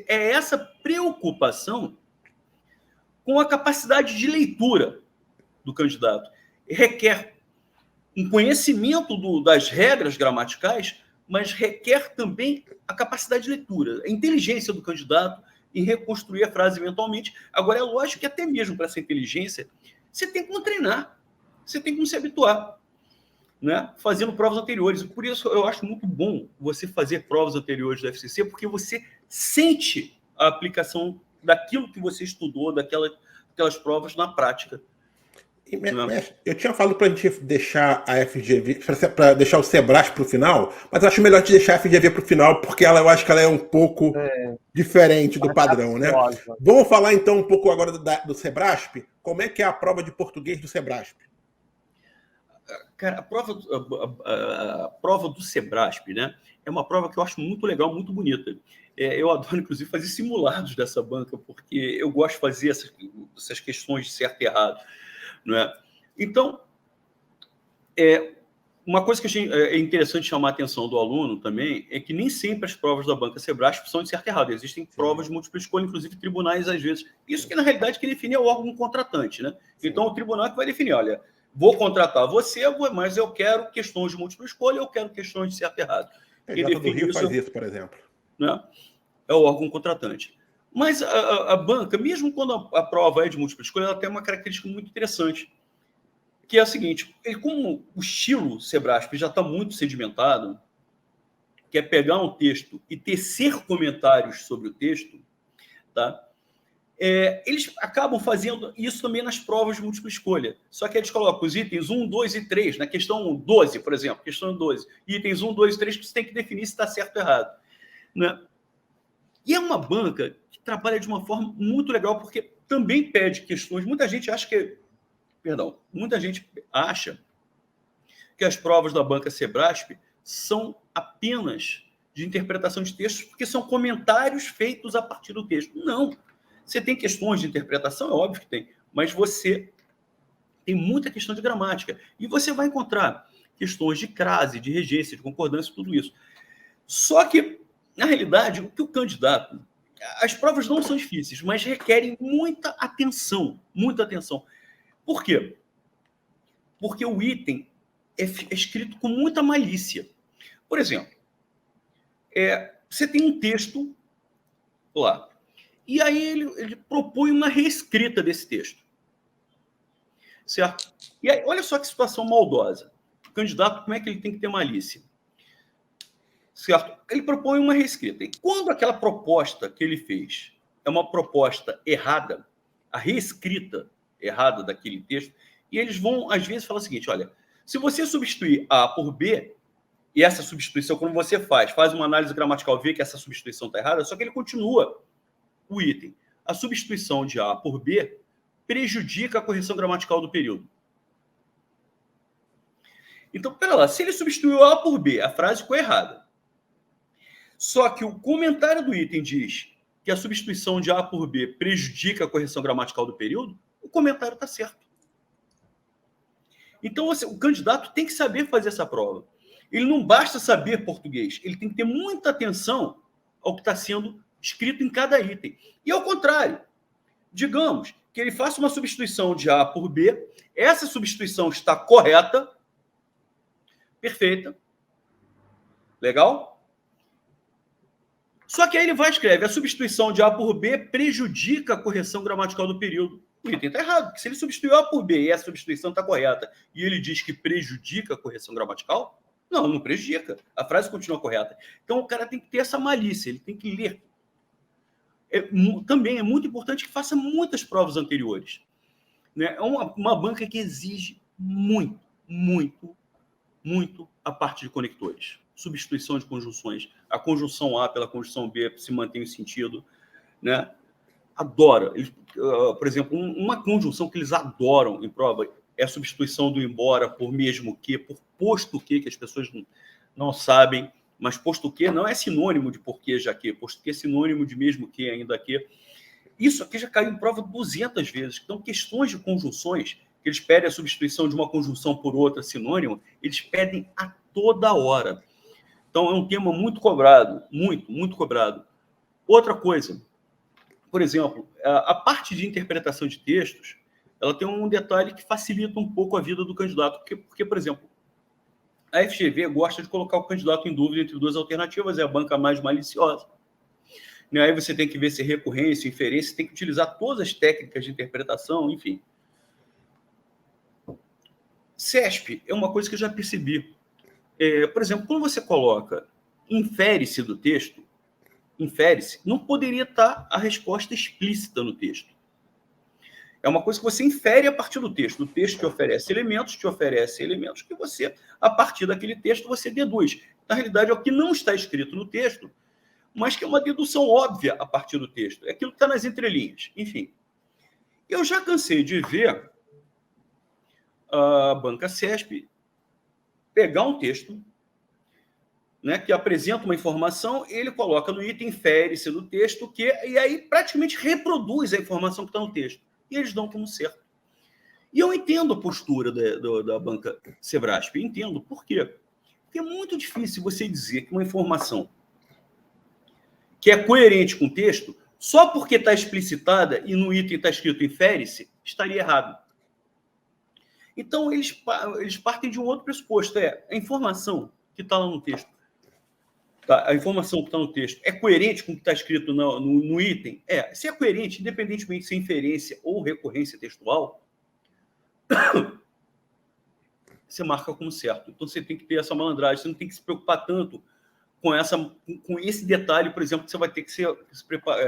[SPEAKER 3] é essa preocupação com a capacidade de leitura do candidato. Requer um conhecimento das regras gramaticais, mas requer também a capacidade de leitura, a inteligência do candidato em reconstruir a frase mentalmente. Agora, é lógico que até mesmo para essa inteligência, você tem como treinar, você tem como se habituar, né? Fazendo provas anteriores. Por isso, eu acho muito bom você fazer provas anteriores do FCC, porque você sente a aplicação daquilo que você estudou, daquelas provas na prática.
[SPEAKER 4] Mestre, eu tinha falado para a gente deixar a FGV, para deixar o Sebrasp para o final, mas eu acho melhor te deixar a FGV para o final, porque eu acho que ela é um pouco diferente do padrão, né? Vamos falar então um pouco agora do Sebrasp. Como é que é a prova de português do Sebrasp?
[SPEAKER 3] Cara, a prova do Sebrasp, né, é uma prova que eu acho muito legal, muito bonita. Eu adoro, inclusive, fazer simulados dessa banca, porque eu gosto de fazer essas questões de certo e errado. Não é? Então, uma coisa que eu achei interessante chamar a atenção do aluno também é que nem sempre as provas da banca Sebrasp são de certo e errado. Existem provas de múltipla escolha, inclusive tribunais às vezes. Isso que, na realidade, que define é o órgão contratante. Né? Então, o tribunal que vai definir, olha, vou contratar você, mas eu quero questões de múltipla escolha, eu quero questões de certo e errado.
[SPEAKER 4] Quem define do Rio faz isso, por exemplo.
[SPEAKER 3] Né? É o órgão contratante. Mas a banca, mesmo quando a prova é de múltipla escolha, ela tem uma característica muito interessante, que é a seguinte: como o estilo Sebrasp já está muito sedimentado, que é pegar um texto e tecer comentários sobre o texto, tá? Eles acabam fazendo isso também nas provas de múltipla escolha. Só que eles colocam os itens 1, 2 e 3, na questão 12, por exemplo, questão 12. Itens 1, 2 e 3 que você tem que definir se está certo ou errado. Né? E é uma banca que trabalha de uma forma muito legal, porque também pede questões. Muita gente acha que as provas da banca Sebrasp são apenas de interpretação de textos, porque são comentários feitos a partir do texto. Não. Você tem questões de interpretação, é óbvio que tem, mas você tem muita questão de gramática. E você vai encontrar questões de crase, de regência, de concordância, tudo isso. Só que, na realidade, o que o candidato... As provas não são difíceis, mas requerem muita atenção. Muita atenção. Por quê? Porque o item é escrito com muita malícia. Por exemplo, você tem um texto lá. E aí ele propõe uma reescrita desse texto. Certo? E aí, olha só que situação maldosa. O candidato, como é que ele tem que ter malícia? Certo? Ele propõe uma reescrita. E quando aquela proposta que ele fez é uma proposta errada, a reescrita errada daquele texto, e eles vão, às vezes, falar o seguinte, olha, se você substituir A por B, e essa substituição, como você faz uma análise gramatical, vê que essa substituição está errada, só que ele continua o item. A substituição de A por B prejudica a correção gramatical do período. Então, pera lá, se ele substituiu A por B, a frase ficou errada. Só que o comentário do item diz que a substituição de A por B prejudica a correção gramatical do período, o comentário está certo. Então, o candidato tem que saber fazer essa prova. Ele não basta saber português, ele tem que ter muita atenção ao que está sendo escrito em cada item. E ao contrário, digamos que ele faça uma substituição de A por B, essa substituição está correta, perfeita, legal? Só que aí ele vai escrever, a substituição de A por B prejudica a correção gramatical do período. O item está errado, porque se ele substituiu A por B e a substituição está correta, e ele diz que prejudica a correção gramatical, não prejudica. A frase continua correta. Então o cara tem que ter essa malícia, ele tem que ler. Também é muito importante que faça muitas provas anteriores. Né? É uma banca que exige muito a parte de conectores. Substituição de conjunções. A conjunção A pela conjunção B se mantém o sentido. Né? Adora. Por exemplo, uma conjunção que eles adoram em prova é a substituição do embora por mesmo que, por posto que as pessoas não sabem. Mas posto que não é sinônimo de porque, já que. Posto que é sinônimo de mesmo que, ainda que. Isso aqui já caiu em prova 200 vezes. Então, questões de conjunções, que eles pedem a substituição de uma conjunção por outra sinônimo, eles pedem a toda hora. Então, é um tema muito cobrado. Muito cobrado. Outra coisa. Por exemplo, a parte de interpretação de textos, ela tem um detalhe que facilita um pouco a vida do candidato. Porque por exemplo, a FGV gosta de colocar o candidato em dúvida entre duas alternativas, é a banca mais maliciosa. E aí você tem que ver se é recorrência, inferência, tem que utilizar todas as técnicas de interpretação, enfim. CESP é uma coisa que eu já percebi. Por exemplo, quando você coloca infere-se do texto, infere-se, não poderia estar a resposta explícita no texto. É uma coisa que você infere a partir do texto. O texto te oferece elementos que você, a partir daquele texto, você deduz. Na realidade, é o que não está escrito no texto, mas que é uma dedução óbvia a partir do texto. É aquilo que está nas entrelinhas. Enfim, eu já cansei de ver a banca CESP pegar um texto, né, que apresenta uma informação, ele coloca no item, infere-se do texto, e aí praticamente reproduz a informação que está no texto. E eles dão como certo. E eu entendo a postura da banca Sebrasp. Entendo. Por quê? Porque é muito difícil você dizer que uma informação que é coerente com o texto, só porque está explicitada e no item está escrito infere-se, estaria errado. Então, eles partem de um outro pressuposto. A informação que está lá no texto, tá? A informação que está no texto é coerente com o que está escrito no item? Se é coerente, independentemente se é inferência ou recorrência textual, você marca como certo. Então, você tem que ter essa malandragem, você não tem que se preocupar tanto com esse detalhe, por exemplo, que você vai ter que se preparar.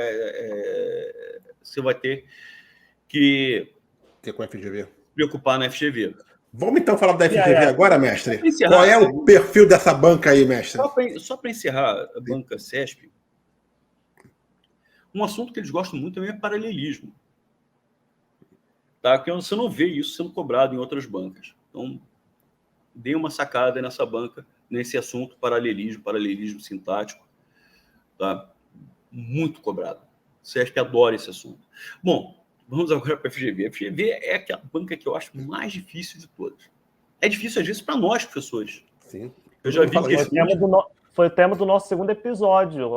[SPEAKER 3] Você vai ter que
[SPEAKER 4] com a FGV.
[SPEAKER 3] Preocupar na FGV.
[SPEAKER 4] Vamos então falar da FGV agora, mestre? Qual é o perfil dessa banca aí, mestre?
[SPEAKER 3] Só para encerrar a banca CESP, um assunto que eles gostam muito também é paralelismo. Tá? Que você não vê isso sendo cobrado em outras bancas. Então, dê uma sacada nessa banca, nesse assunto, paralelismo sintático. Tá? Muito cobrado. CESP adora esse assunto. Bom, vamos agora para a FGV. A FGV é aquela banca que eu acho mais difícil de todas. É difícil, às vezes, para nós, professores.
[SPEAKER 4] Sim.
[SPEAKER 3] Eu já vi que
[SPEAKER 2] foi o tema do nosso segundo episódio.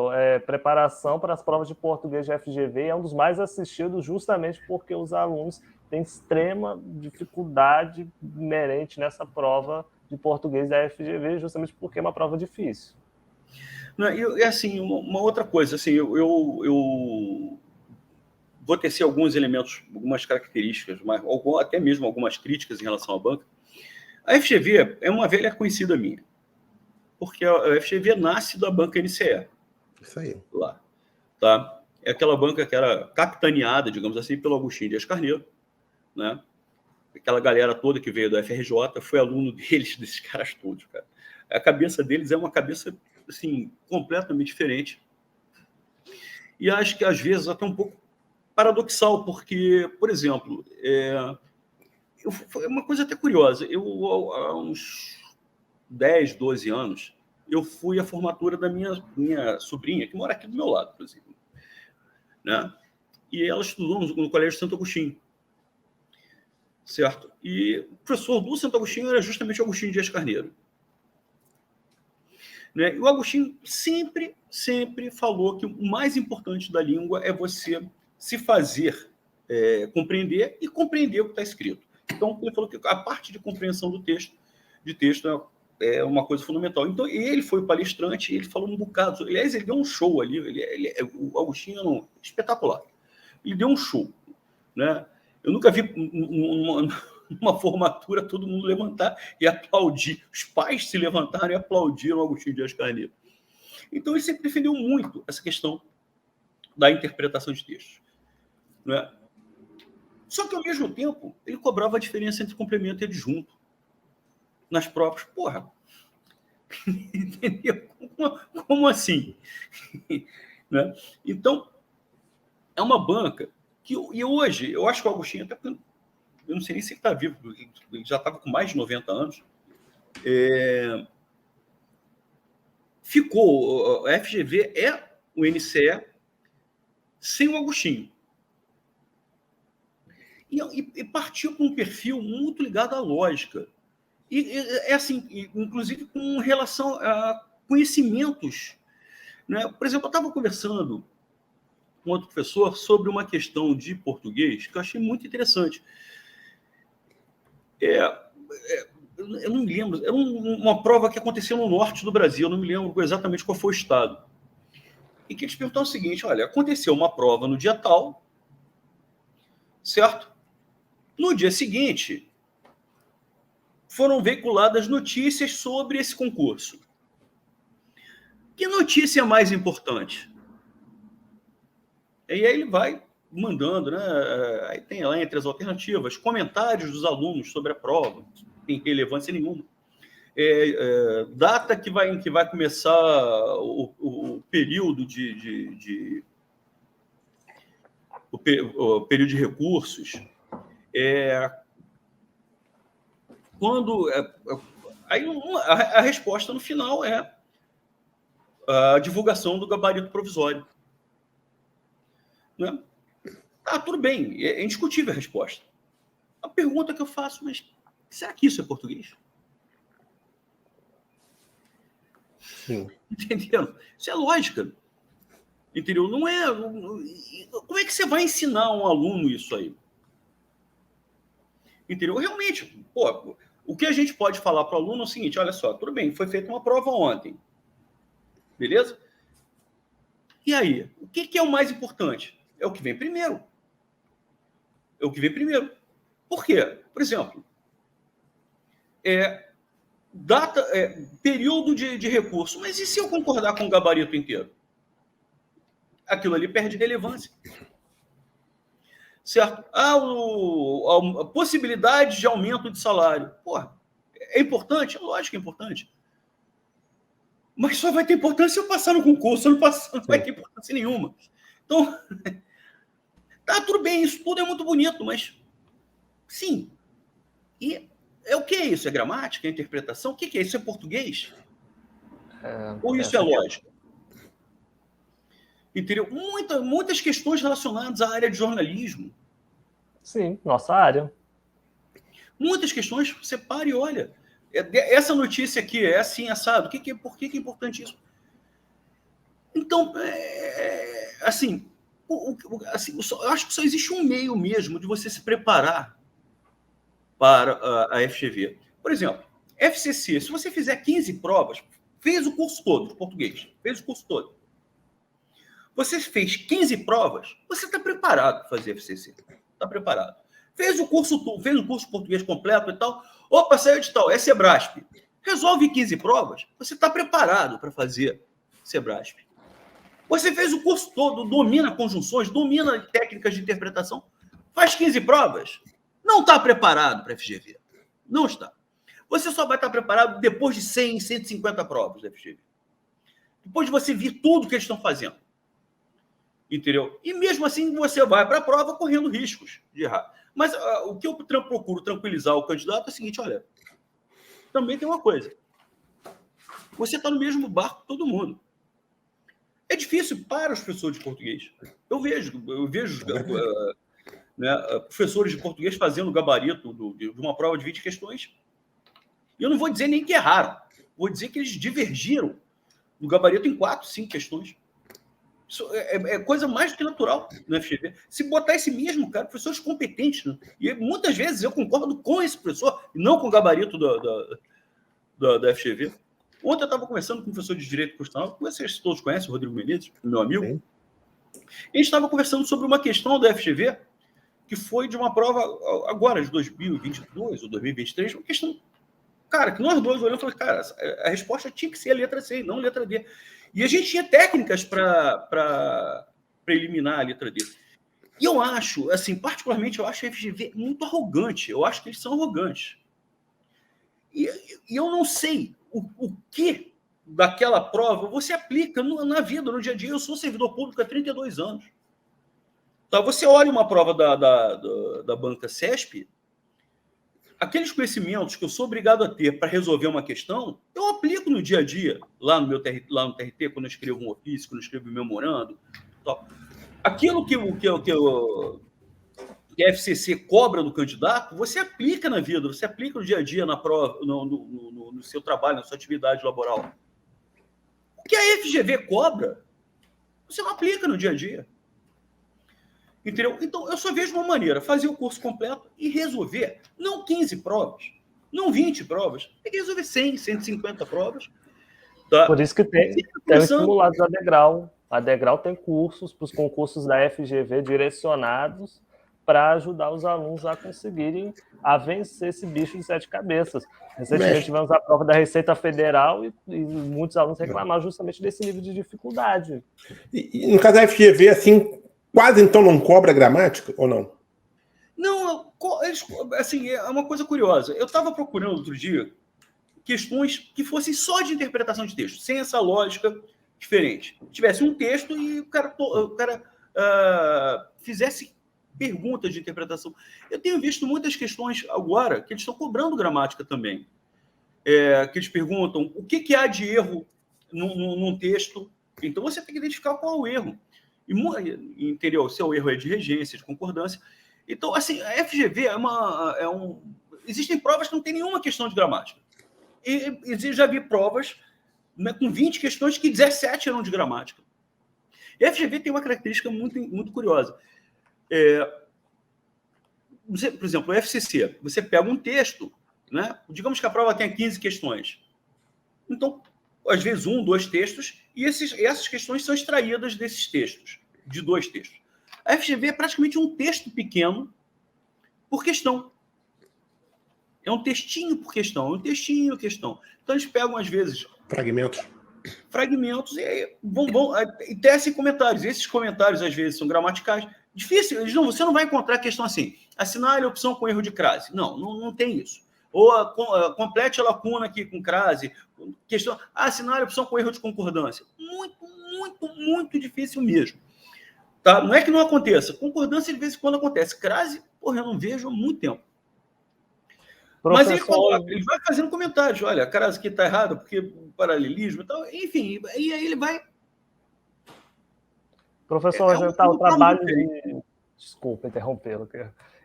[SPEAKER 2] Preparação para as provas de português de FGV é um dos mais assistidos justamente porque os alunos têm extrema dificuldade inerente nessa prova de português da FGV, justamente porque é uma prova difícil.
[SPEAKER 3] Assim, uma outra coisa, assim, eu vou tecer alguns elementos, algumas características, até mesmo algumas críticas em relação à banca. A FGV é uma velha conhecida minha, porque a FGV nasce da banca NCE.
[SPEAKER 4] Isso aí.
[SPEAKER 3] Lá, tá? É aquela banca que era capitaneada, digamos assim, pelo Agostinho Dias Carneiro, né? Aquela galera toda que veio do FRJ, foi aluno desses caras todos, cara. A cabeça deles é uma cabeça, assim, completamente diferente. E acho que, às vezes, até um pouco paradoxal, porque, por exemplo, foi uma coisa até curiosa. Eu, há uns 10, 12 anos, eu fui à formatura da minha sobrinha, que mora aqui do meu lado, inclusive, né? E ela estudou no Colégio Santo Agostinho, certo? E o professor do Santo Agostinho era justamente o Agostinho Dias Carneiro, né? E o Agostinho sempre falou que o mais importante da língua é você se fazer compreender e compreender o que está escrito. Então, ele falou que a parte de compreensão do texto é uma coisa fundamental. Então, ele foi palestrante, ele falou um bocado. Aliás, ele deu um show ali. O Agostinho era espetacular. Ele deu um show, né? Eu nunca vi numa formatura todo mundo levantar e aplaudir. Os pais se levantaram e aplaudiram o Agostinho Dias Carneiro. Então, ele sempre defendeu muito essa questão da interpretação de textos, né? Só que, ao mesmo tempo, ele cobrava a diferença entre complemento e adjunto nas provas. Porra! Entendeu? Como assim? Né? Então, é uma banca que... E hoje, eu acho que o Agostinho, até porque eu não sei nem se ele está vivo, ele já estava com mais de 90 anos, ficou... A FGV é o NCE sem o Agostinho. E partiu para um perfil muito ligado à lógica. E é assim, inclusive com relação a conhecimentos, né? Por exemplo, eu estava conversando com outro professor sobre uma questão de português que eu achei muito interessante. Eu não me lembro, era uma prova que aconteceu no norte do Brasil, eu não me lembro exatamente qual foi o estado. E que eles perguntaram o seguinte: olha, aconteceu uma prova no dia tal, certo? No dia seguinte, foram veiculadas notícias sobre esse concurso. Que notícia é mais importante? E aí ele vai mandando, né? Aí tem lá entre as alternativas comentários dos alunos sobre a prova, não tem relevância nenhuma. Data que vai começar o período o período de recursos. Aí a resposta no final é a divulgação do gabarito provisório, né? Tudo bem, é indiscutível a resposta. A pergunta que eu faço, mas será que isso é português?
[SPEAKER 4] Sim.
[SPEAKER 3] Entendeu? Isso é lógica. Entendeu? Não é... Como é que você vai ensinar um aluno isso aí? Entendeu? Realmente, pô, o que a gente pode falar para o aluno é o seguinte: olha só, tudo bem, foi feita uma prova ontem. Beleza? E aí? O que é o mais importante? É o que vem primeiro. É o que vem primeiro. Por quê? Por exemplo, período de recurso. Mas e se eu concordar com o gabarito inteiro? Aquilo ali perde relevância. Certo? A possibilidade de aumento de salário. Porra, é importante? Lógico que é importante. Mas só vai ter importância se eu passar no concurso. Se eu não passar, não vai ter importância nenhuma. Então, tudo bem, isso tudo é muito bonito, mas sim. E o que é isso? É gramática? É interpretação? O que é isso? É português? Ou isso é lógica? Entendeu? Muitas questões relacionadas à área de jornalismo.
[SPEAKER 2] Sim, nossa área.
[SPEAKER 3] Muitas questões, você para e olha. Essa notícia aqui é assim, assado. Por que é importante isso? Então, assim, eu acho que só existe um meio mesmo de você se preparar para a FGV. Por exemplo, FCC, se você fizer 15 provas, fez o curso todo de português, fez o curso todo. Você fez 15 provas, você está preparado para fazer FCC. Está preparado. Fez o curso português completo e tal. Opa, saiu edital, é Sebrasp. Resolve 15 provas, você está preparado para fazer Sebrasp. Você fez o curso todo, domina conjunções, domina técnicas de interpretação, faz 15 provas, não está preparado para a FGV. Não está. Você só vai estar preparado depois de 100, 150 provas da FGV. Depois de você ver tudo que eles estão fazendo. Entendeu? E mesmo assim você vai para a prova correndo riscos de errar. Mas o que eu procuro tranquilizar o candidato é o seguinte, olha, também tem uma coisa. Você está no mesmo barco que todo mundo. É difícil para os professores de português. Eu vejo professores de português fazendo gabarito de uma prova de 20 questões. E eu não vou dizer nem que erraram. Vou dizer que eles divergiram do gabarito em 4, 5 questões. Isso é coisa mais do que natural no FGV. Se botar esse mesmo cara, professores competentes, né? E muitas vezes eu concordo com esse professor, e não com o gabarito da FGV. Ontem eu estava conversando com um professor de Direito Constitucional, que vocês todos conhecem, o Rodrigo Menezes, meu amigo. Sim. E a gente estava conversando sobre uma questão da FGV, que foi de uma prova agora, de 2022 ou 2023, uma questão, cara, que nós dois olhamos e falamos, cara, a resposta tinha que ser a letra C, não a letra D. E a gente tinha técnicas para eliminar a letra D. E eu acho, assim, particularmente, eu acho a FGV muito arrogante. Eu acho que eles são arrogantes. E eu não sei o que daquela prova você aplica na vida, no dia a dia. Eu sou servidor público há 32 anos. Tá, você olha uma prova da banca CESP, aqueles conhecimentos que eu sou obrigado a ter para resolver uma questão, eu aplico no dia a dia, lá no TRT, quando eu escrevo um ofício, quando eu escrevo um memorando. Tal. Aquilo que a FCC cobra do candidato, você aplica na vida, você aplica no dia a dia, na prova, no seu trabalho, na sua atividade laboral. O que a FGV cobra, você não aplica no dia a dia. Entendeu? Então, eu só vejo uma maneira, fazer o curso completo e resolver, não 15 provas, não 20 provas, tem que resolver 100, 150 provas. Tá?
[SPEAKER 2] Por isso que tem os simulados da Degrau. A Degrau tem cursos para os concursos da FGV direcionados para ajudar os alunos a conseguirem vencer esse bicho de 7 cabeças. Recentemente tivemos a prova da Receita Federal e muitos alunos reclamaram justamente desse nível de dificuldade.
[SPEAKER 4] E no caso da FGV, assim, quase então não cobra gramática ou não?
[SPEAKER 3] Não, assim, é uma coisa curiosa. Eu estava procurando outro dia questões que fossem só de interpretação de texto, sem essa lógica diferente. Tivesse um texto e o cara fizesse perguntas de interpretação. Eu tenho visto muitas questões agora que eles estão cobrando gramática também. Que eles perguntam o que há de erro num texto. Então você tem que identificar qual é o erro. Entendeu? Se o erro é de regência, de concordância. Então, assim, a FGV existem provas que não tem nenhuma questão de gramática. E eu já vi provas, né, com 20 questões que 17 eram de gramática. E a FGV tem uma característica muito, muito curiosa. Por exemplo, o FCC, você pega um texto, né? Digamos que a prova tenha 15 questões. Então, às vezes, 1, 2 textos, e essas questões são extraídas desses textos, de 2 textos. A FGV é praticamente um texto pequeno por questão. É um textinho por questão, questão. Então, eles pegam, às vezes... Fragmentos, e aí e tecem comentários. Esses comentários, às vezes, são gramaticais. Difícil, você não vai encontrar questão assim, assinale a opção com erro de crase. Não tem isso. Ou complete a lacuna aqui com crase. Questão, assinale a opção com erro de concordância. Muito, muito, muito difícil mesmo. Tá? Não é que não aconteça. Concordância, de vez em quando, acontece. Crase, eu não vejo há muito tempo. Professor... Mas ele vai fazendo comentários. Olha, a crase aqui está errada, porque paralelismo e tal. Enfim, e aí ele vai...
[SPEAKER 2] Professor, o trabalho de... Desculpa interrompê-lo.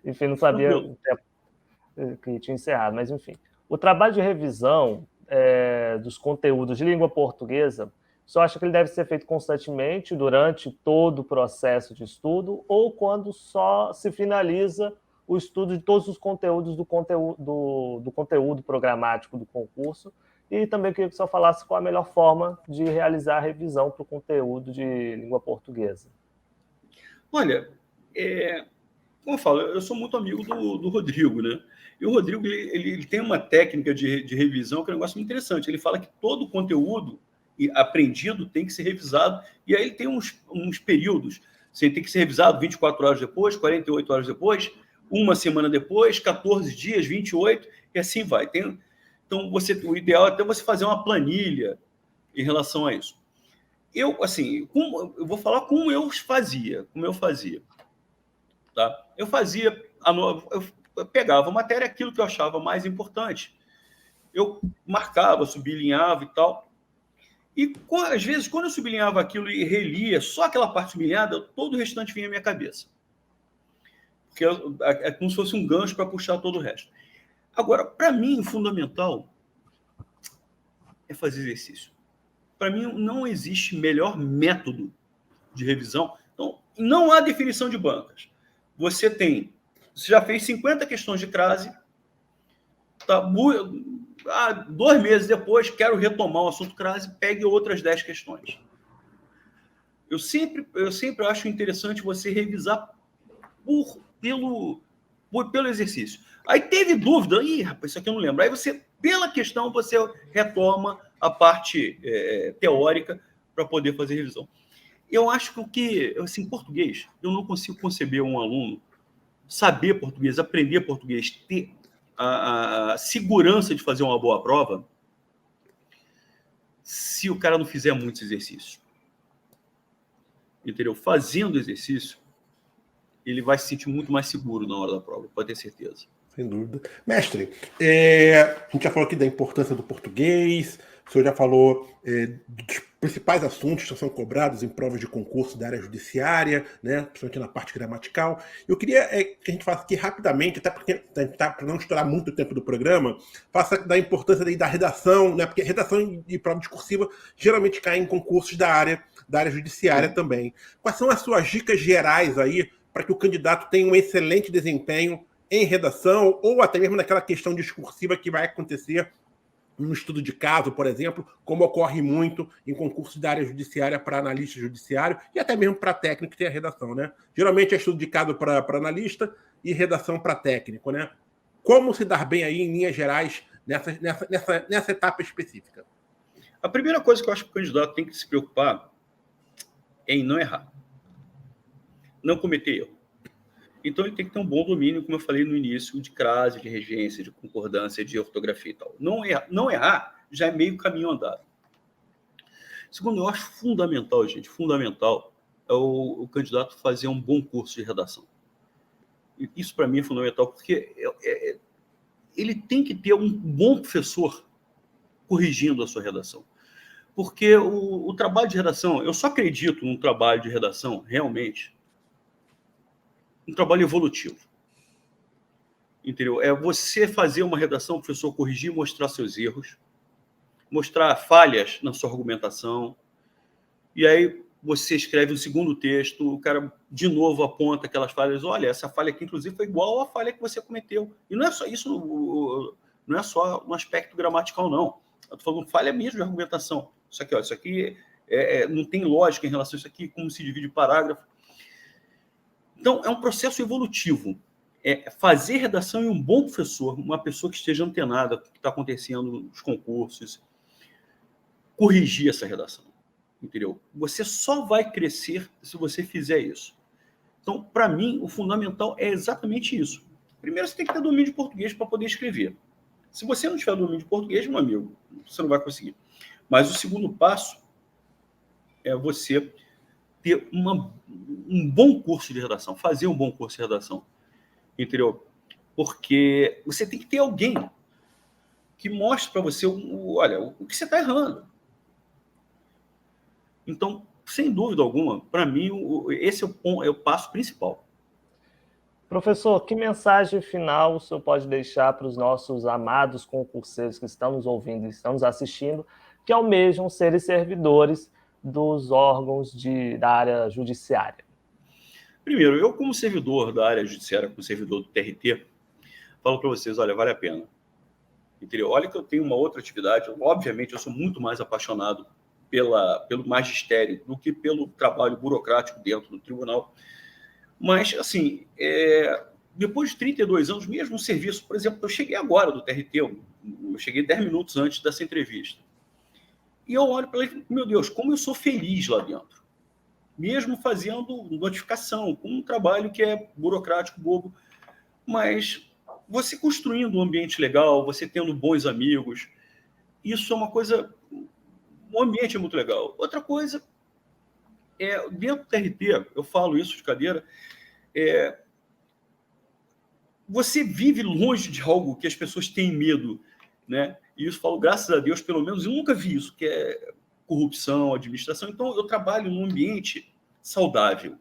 [SPEAKER 2] Enfim, não sabia o tempo que tinha encerrado, mas enfim. O trabalho de revisão dos conteúdos de língua portuguesa, você acha que ele deve ser feito constantemente durante todo o processo de estudo ou quando só se finaliza o estudo de todos os conteúdos do conteúdo programático do concurso E também queria que o senhor falasse qual a melhor forma de realizar a revisão para o conteúdo de língua portuguesa.
[SPEAKER 3] Olha, como eu falo, eu sou muito amigo do Rodrigo, né? E o Rodrigo ele tem uma técnica de revisão que é um negócio muito interessante. Ele fala que todo o conteúdo aprendido tem que ser revisado, e aí ele tem uns períodos. Você tem que ser revisado 24 horas depois, 48 horas depois, uma semana depois, 14 dias, 28, e assim vai. Então, o ideal é até você fazer uma planilha em relação a isso. Eu vou falar como eu fazia. Tá? Eu pegava a matéria, aquilo que eu achava mais importante. Eu marcava, sublinhava e tal. E, às vezes, quando eu sublinhava aquilo e relia só aquela parte sublinhada, todo o restante vinha à minha cabeça. Porque é como se fosse um gancho para puxar todo o resto. Agora, para mim, o fundamental é fazer exercício. Para mim, não existe melhor método de revisão. Então, não há definição de bancas. Você já fez 50 questões de crase, tá, 2 meses depois, quero retomar o assunto crase, pegue outras 10 questões. Eu sempre acho interessante você revisar pelo exercício. Aí teve dúvida, rapaz, isso aqui eu não lembro. Aí pela questão, você retoma a parte teórica para poder fazer revisão. Eu acho que, assim, português, eu não consigo conceber um aluno saber português, aprender português, ter a segurança de fazer uma boa prova, se o cara não fizer muitos exercícios. Entendeu? Fazendo exercício, ele vai se sentir muito mais seguro na hora da prova, pode ter certeza.
[SPEAKER 4] Sem dúvida. Mestre, a gente já falou aqui da importância do português, o senhor já falou dos principais assuntos que são cobrados em provas de concurso da área judiciária, né, principalmente na parte gramatical. Eu queria que a gente faça aqui rapidamente, até porque para não estourar muito o tempo do programa, faça da importância da redação, né, porque redação e prova discursiva geralmente caem em concursos da área judiciária também. Quais são as suas dicas gerais aí para que o candidato tenha um excelente desempenho em redação, ou até mesmo naquela questão discursiva que vai acontecer no estudo de caso, por exemplo, como ocorre muito em concursos da área judiciária para analista judiciário e até mesmo para técnico que tem a redação, né? Geralmente é estudo de caso para analista e redação para técnico, né? Como se dar bem aí, em linhas gerais, nessa etapa específica?
[SPEAKER 3] A primeira coisa que eu acho que o candidato tem que se preocupar é em não errar. Não cometer erro. Então, ele tem que ter um bom domínio, como eu falei no início, de crase, de regência, de concordância, de ortografia e tal. Não errar já é meio caminho andado. Segundo, eu acho fundamental, gente, é o candidato fazer um bom curso de redação. Isso, para mim, é fundamental, porque ele tem que ter um bom professor corrigindo a sua redação. Porque o trabalho de redação, eu só acredito num trabalho de redação, realmente, um trabalho evolutivo. Entendeu? É você fazer uma redação, o professor corrigir, mostrar seus erros, mostrar falhas na sua argumentação, e aí você escreve um segundo texto, o cara de novo aponta aquelas falhas, olha, essa falha aqui, inclusive, foi igual à falha que você cometeu. E não é só isso, não é só um aspecto gramatical, não. Eu estou falando falha mesmo de argumentação. Isso aqui não tem lógica em relação a isso aqui, como se divide parágrafo. Então, é um processo evolutivo. Fazer redação em um bom professor, uma pessoa que esteja antenada com o que está acontecendo nos concursos, corrigir essa redação. Entendeu? Você só vai crescer se você fizer isso. Então, para mim, o fundamental é exatamente isso. Primeiro, você tem que ter domínio de português para poder escrever. Se você não tiver domínio de português, meu amigo, você não vai conseguir. Mas o segundo passo é você ter um bom curso de redação, fazer um bom curso de redação, entendeu? Porque você tem que ter alguém que mostre para você, olha, o que você está errando. Então, sem dúvida alguma, para mim, esse é o passo principal.
[SPEAKER 2] Professor, que mensagem final o senhor pode deixar para os nossos amados concurseiros que estão nos ouvindo e estão nos assistindo, que almejam serem servidores dos órgãos da área judiciária?
[SPEAKER 3] Primeiro, eu como servidor da área judiciária, como servidor do TRT, falo para vocês, olha, vale a pena. entendeu? Olha que eu tenho uma outra atividade, obviamente eu sou muito mais apaixonado pelo magistério do que pelo trabalho burocrático dentro do tribunal. Mas, assim, depois de 32 anos, mesmo no serviço, por exemplo, eu cheguei agora do TRT, eu cheguei 10 minutos antes dessa entrevista. E eu olho para ele, meu Deus, como eu sou feliz lá dentro. Mesmo fazendo notificação, com um trabalho que é burocrático, bobo, mas você construindo um ambiente legal, você tendo bons amigos, isso é uma coisa... O ambiente é muito legal. Outra coisa, dentro do TRT, eu falo isso de cadeira, você vive longe de algo que as pessoas têm medo, né? E isso falo, graças a Deus, pelo menos, eu nunca vi isso, que é corrupção, administração. Então, eu trabalho num ambiente saudável.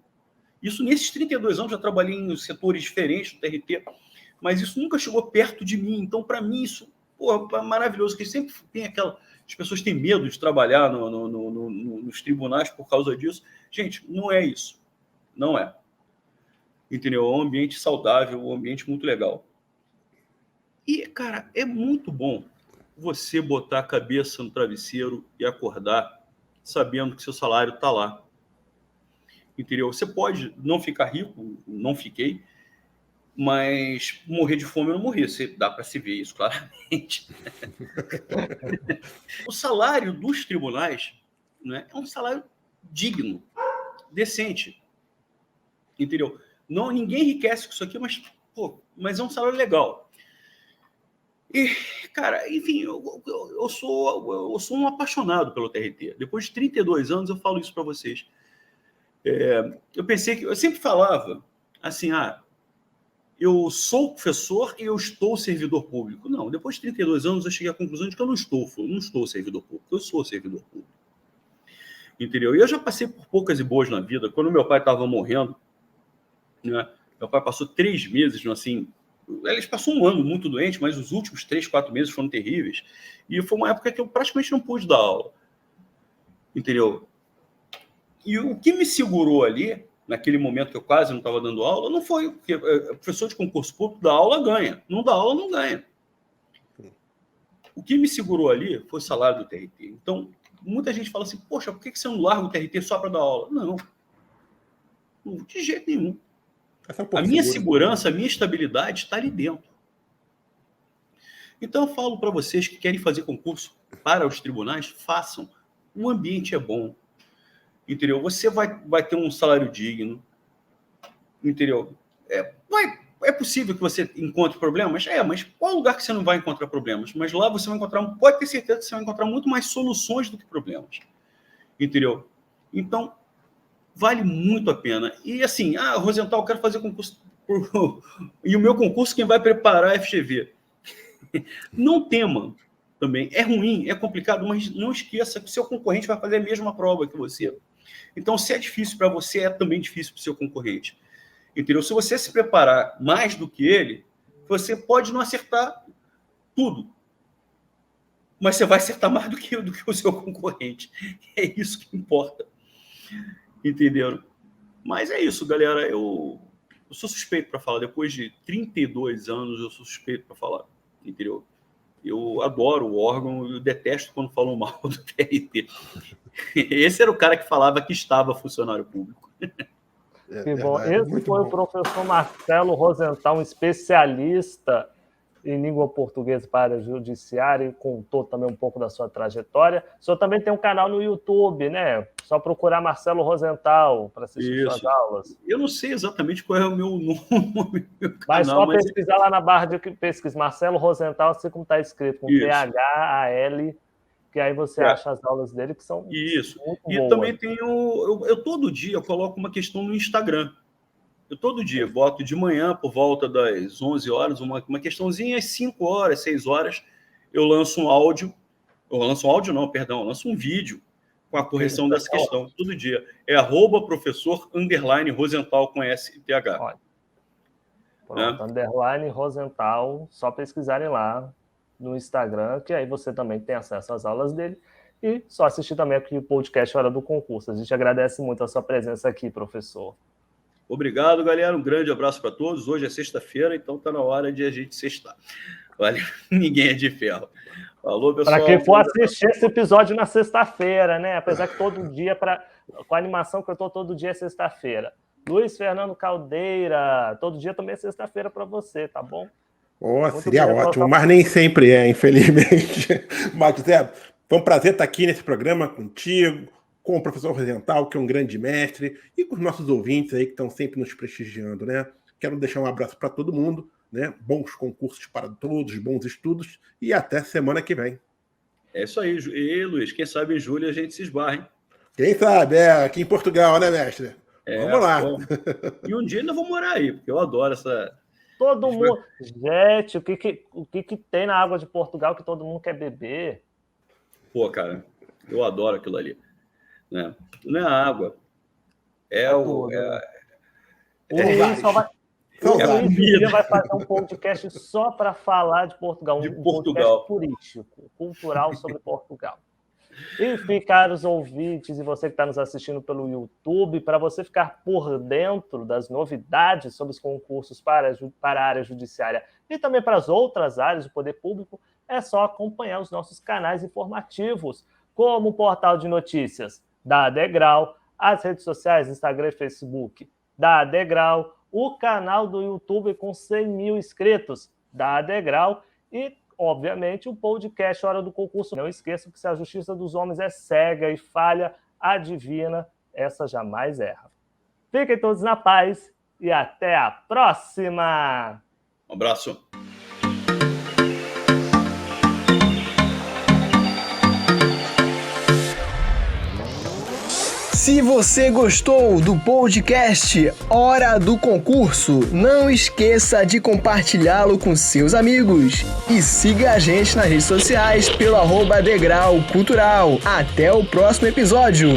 [SPEAKER 3] Isso, nesses 32 anos, já trabalhei em setores diferentes do TRT, mas isso nunca chegou perto de mim. Então, para mim, isso é maravilhoso, porque sempre tem as pessoas têm medo de trabalhar nos tribunais por causa disso. Gente, não é isso. Não é. Entendeu? É um ambiente saudável, um ambiente muito legal. E, cara, é muito bom você botar a cabeça no travesseiro e acordar sabendo que seu salário está lá. Entendeu? Você pode não ficar rico, não fiquei, mas morrer de fome eu não morri. Dá para se ver isso claramente. O salário dos tribunais, né, é um salário digno, decente. Entendeu? Não, ninguém enriquece com isso aqui, mas é um salário legal. E, cara, enfim, eu sou um apaixonado pelo TRT. Depois de 32 anos, eu falo isso para vocês. Eu sempre falava assim, eu sou professor e eu estou servidor público. Não, depois de 32 anos, eu cheguei à conclusão de que eu não estou servidor público, eu sou servidor público. Entendeu? E eu já passei por poucas e boas na vida. Quando meu pai estava morrendo, né, meu pai passou 3 meses, assim, ele passou um ano muito doente, mas os últimos 3, 4 meses foram terríveis. E foi uma época que eu praticamente não pude dar aula. Entendeu? E o que me segurou ali, naquele momento que eu quase não estava dando aula, não foi porque professor de concurso público dá aula, ganha. Não dá aula, não ganha. O que me segurou ali foi o salário do TRT. Então, muita gente fala assim, poxa, por que você não larga o TRT só para dar aula? Não, de jeito nenhum. A minha segurança, a minha estabilidade está ali dentro. Então, eu falo para vocês que querem fazer concurso para os tribunais, façam. O ambiente é bom. Entendeu? Você vai ter um salário digno. Entendeu? É possível que você encontre problemas? Mas qual lugar que você não vai encontrar problemas? Mas lá você vai encontrar, pode ter certeza que você vai encontrar muito mais soluções do que problemas. Entendeu? Então, vale muito a pena. E assim, Rosenthal, eu quero fazer concurso. E o meu concurso, quem vai preparar é a FGV. Não tema também. É ruim, é complicado, mas não esqueça que o seu concorrente vai fazer a mesma prova que você. Então, se é difícil para você, é também difícil para o seu concorrente. Entendeu? Se você se preparar mais do que ele, você pode não acertar tudo. Mas você vai acertar mais do que o seu concorrente. É isso que importa. Entenderam? Mas é isso, galera. Eu sou suspeito para falar. Depois de 32 anos, eu sou suspeito para falar. Entendeu? Eu adoro o órgão, eu detesto quando falam mal do TRT. Esse era o cara que falava que estava funcionário público.
[SPEAKER 2] Que bom. Esse foi o professor Marcelo Rosenthal, um especialista em língua portuguesa para a área judiciária, e contou também um pouco da sua trajetória. O senhor também tem um canal no YouTube, né? Só procurar Marcelo Rosenthal para assistir suas aulas.
[SPEAKER 3] Eu não sei exatamente qual é o meu nome.
[SPEAKER 2] Mas só pesquisar lá na barra de pesquisa, Marcelo Rosenthal, assim como está escrito, com P-H-A-L, que aí você acha as aulas dele, que são muito boas.
[SPEAKER 3] Também tenho... Eu todo dia coloco uma questão no Instagram. Eu todo dia boto de manhã, por volta das 11 horas, uma questãozinha, às 5 horas, 6 horas, eu lanço um áudio. Eu lanço um áudio, não, perdão, eu lanço um vídeo com a correção dessa questão, todo dia. É @professor_Rosenthal com S-T-H.
[SPEAKER 2] Pronto, _ Rosenthal, só pesquisarem lá no Instagram, que aí você também tem acesso às aulas dele. E só assistir também aqui o podcast Hora do Concurso. A gente agradece muito a sua presença aqui, professor.
[SPEAKER 3] Obrigado, galera. Um grande abraço para todos. Hoje é sexta-feira, então está na hora de a gente sextar. Olha, ninguém é de ferro. Falou, pessoal.
[SPEAKER 2] Para quem for assistir esse episódio na sexta-feira, né? Apesar que todo dia, com a animação que eu tô todo dia é sexta-feira. Luiz Fernando Caldeira, todo dia também é sexta-feira para você, tá bom?
[SPEAKER 4] Seria ótimo, mas nem sempre é, infelizmente. Mas, Zé, foi um prazer estar aqui nesse programa contigo, com o professor Rosenthal, que é um grande mestre, e com os nossos ouvintes aí que estão sempre nos prestigiando, né? Quero deixar um abraço para todo mundo, né? Bons concursos para todos, bons estudos, e até semana que vem.
[SPEAKER 3] É isso aí, e Luiz, quem sabe em julho a gente se esbarra, hein?
[SPEAKER 4] Quem sabe, aqui em Portugal, né, mestre? Vamos lá.
[SPEAKER 3] Bom. E um dia ainda vou morar aí, porque eu adoro essa...
[SPEAKER 2] Todo mundo... Gente, o que tem na água de Portugal que todo mundo quer beber?
[SPEAKER 3] Pô, cara, eu adoro aquilo ali. Né? Não é a água. O
[SPEAKER 2] Luiz só vai... Um dia vai fazer um podcast só para falar de Portugal. Um podcast turístico, cultural sobre Portugal. Enfim, caros ouvintes, e você que está nos assistindo pelo YouTube, para você ficar por dentro das novidades sobre os concursos para a área judiciária e também para as outras áreas do poder público, é só acompanhar os nossos canais informativos, como o portal de notícias da Degrau, as redes sociais, Instagram e Facebook da Degrau, o canal do YouTube com 100 mil inscritos da Degrau e, obviamente, o podcast Hora do Concurso. Não esqueça que se a justiça dos homens é cega e falha, a divina, essa jamais erra. Fiquem todos na paz e até a próxima!
[SPEAKER 3] Um abraço!
[SPEAKER 1] Se você gostou do podcast Hora do Concurso, não esqueça de compartilhá-lo com seus amigos. E siga a gente nas redes sociais pelo @degrau cultural. Até o próximo episódio!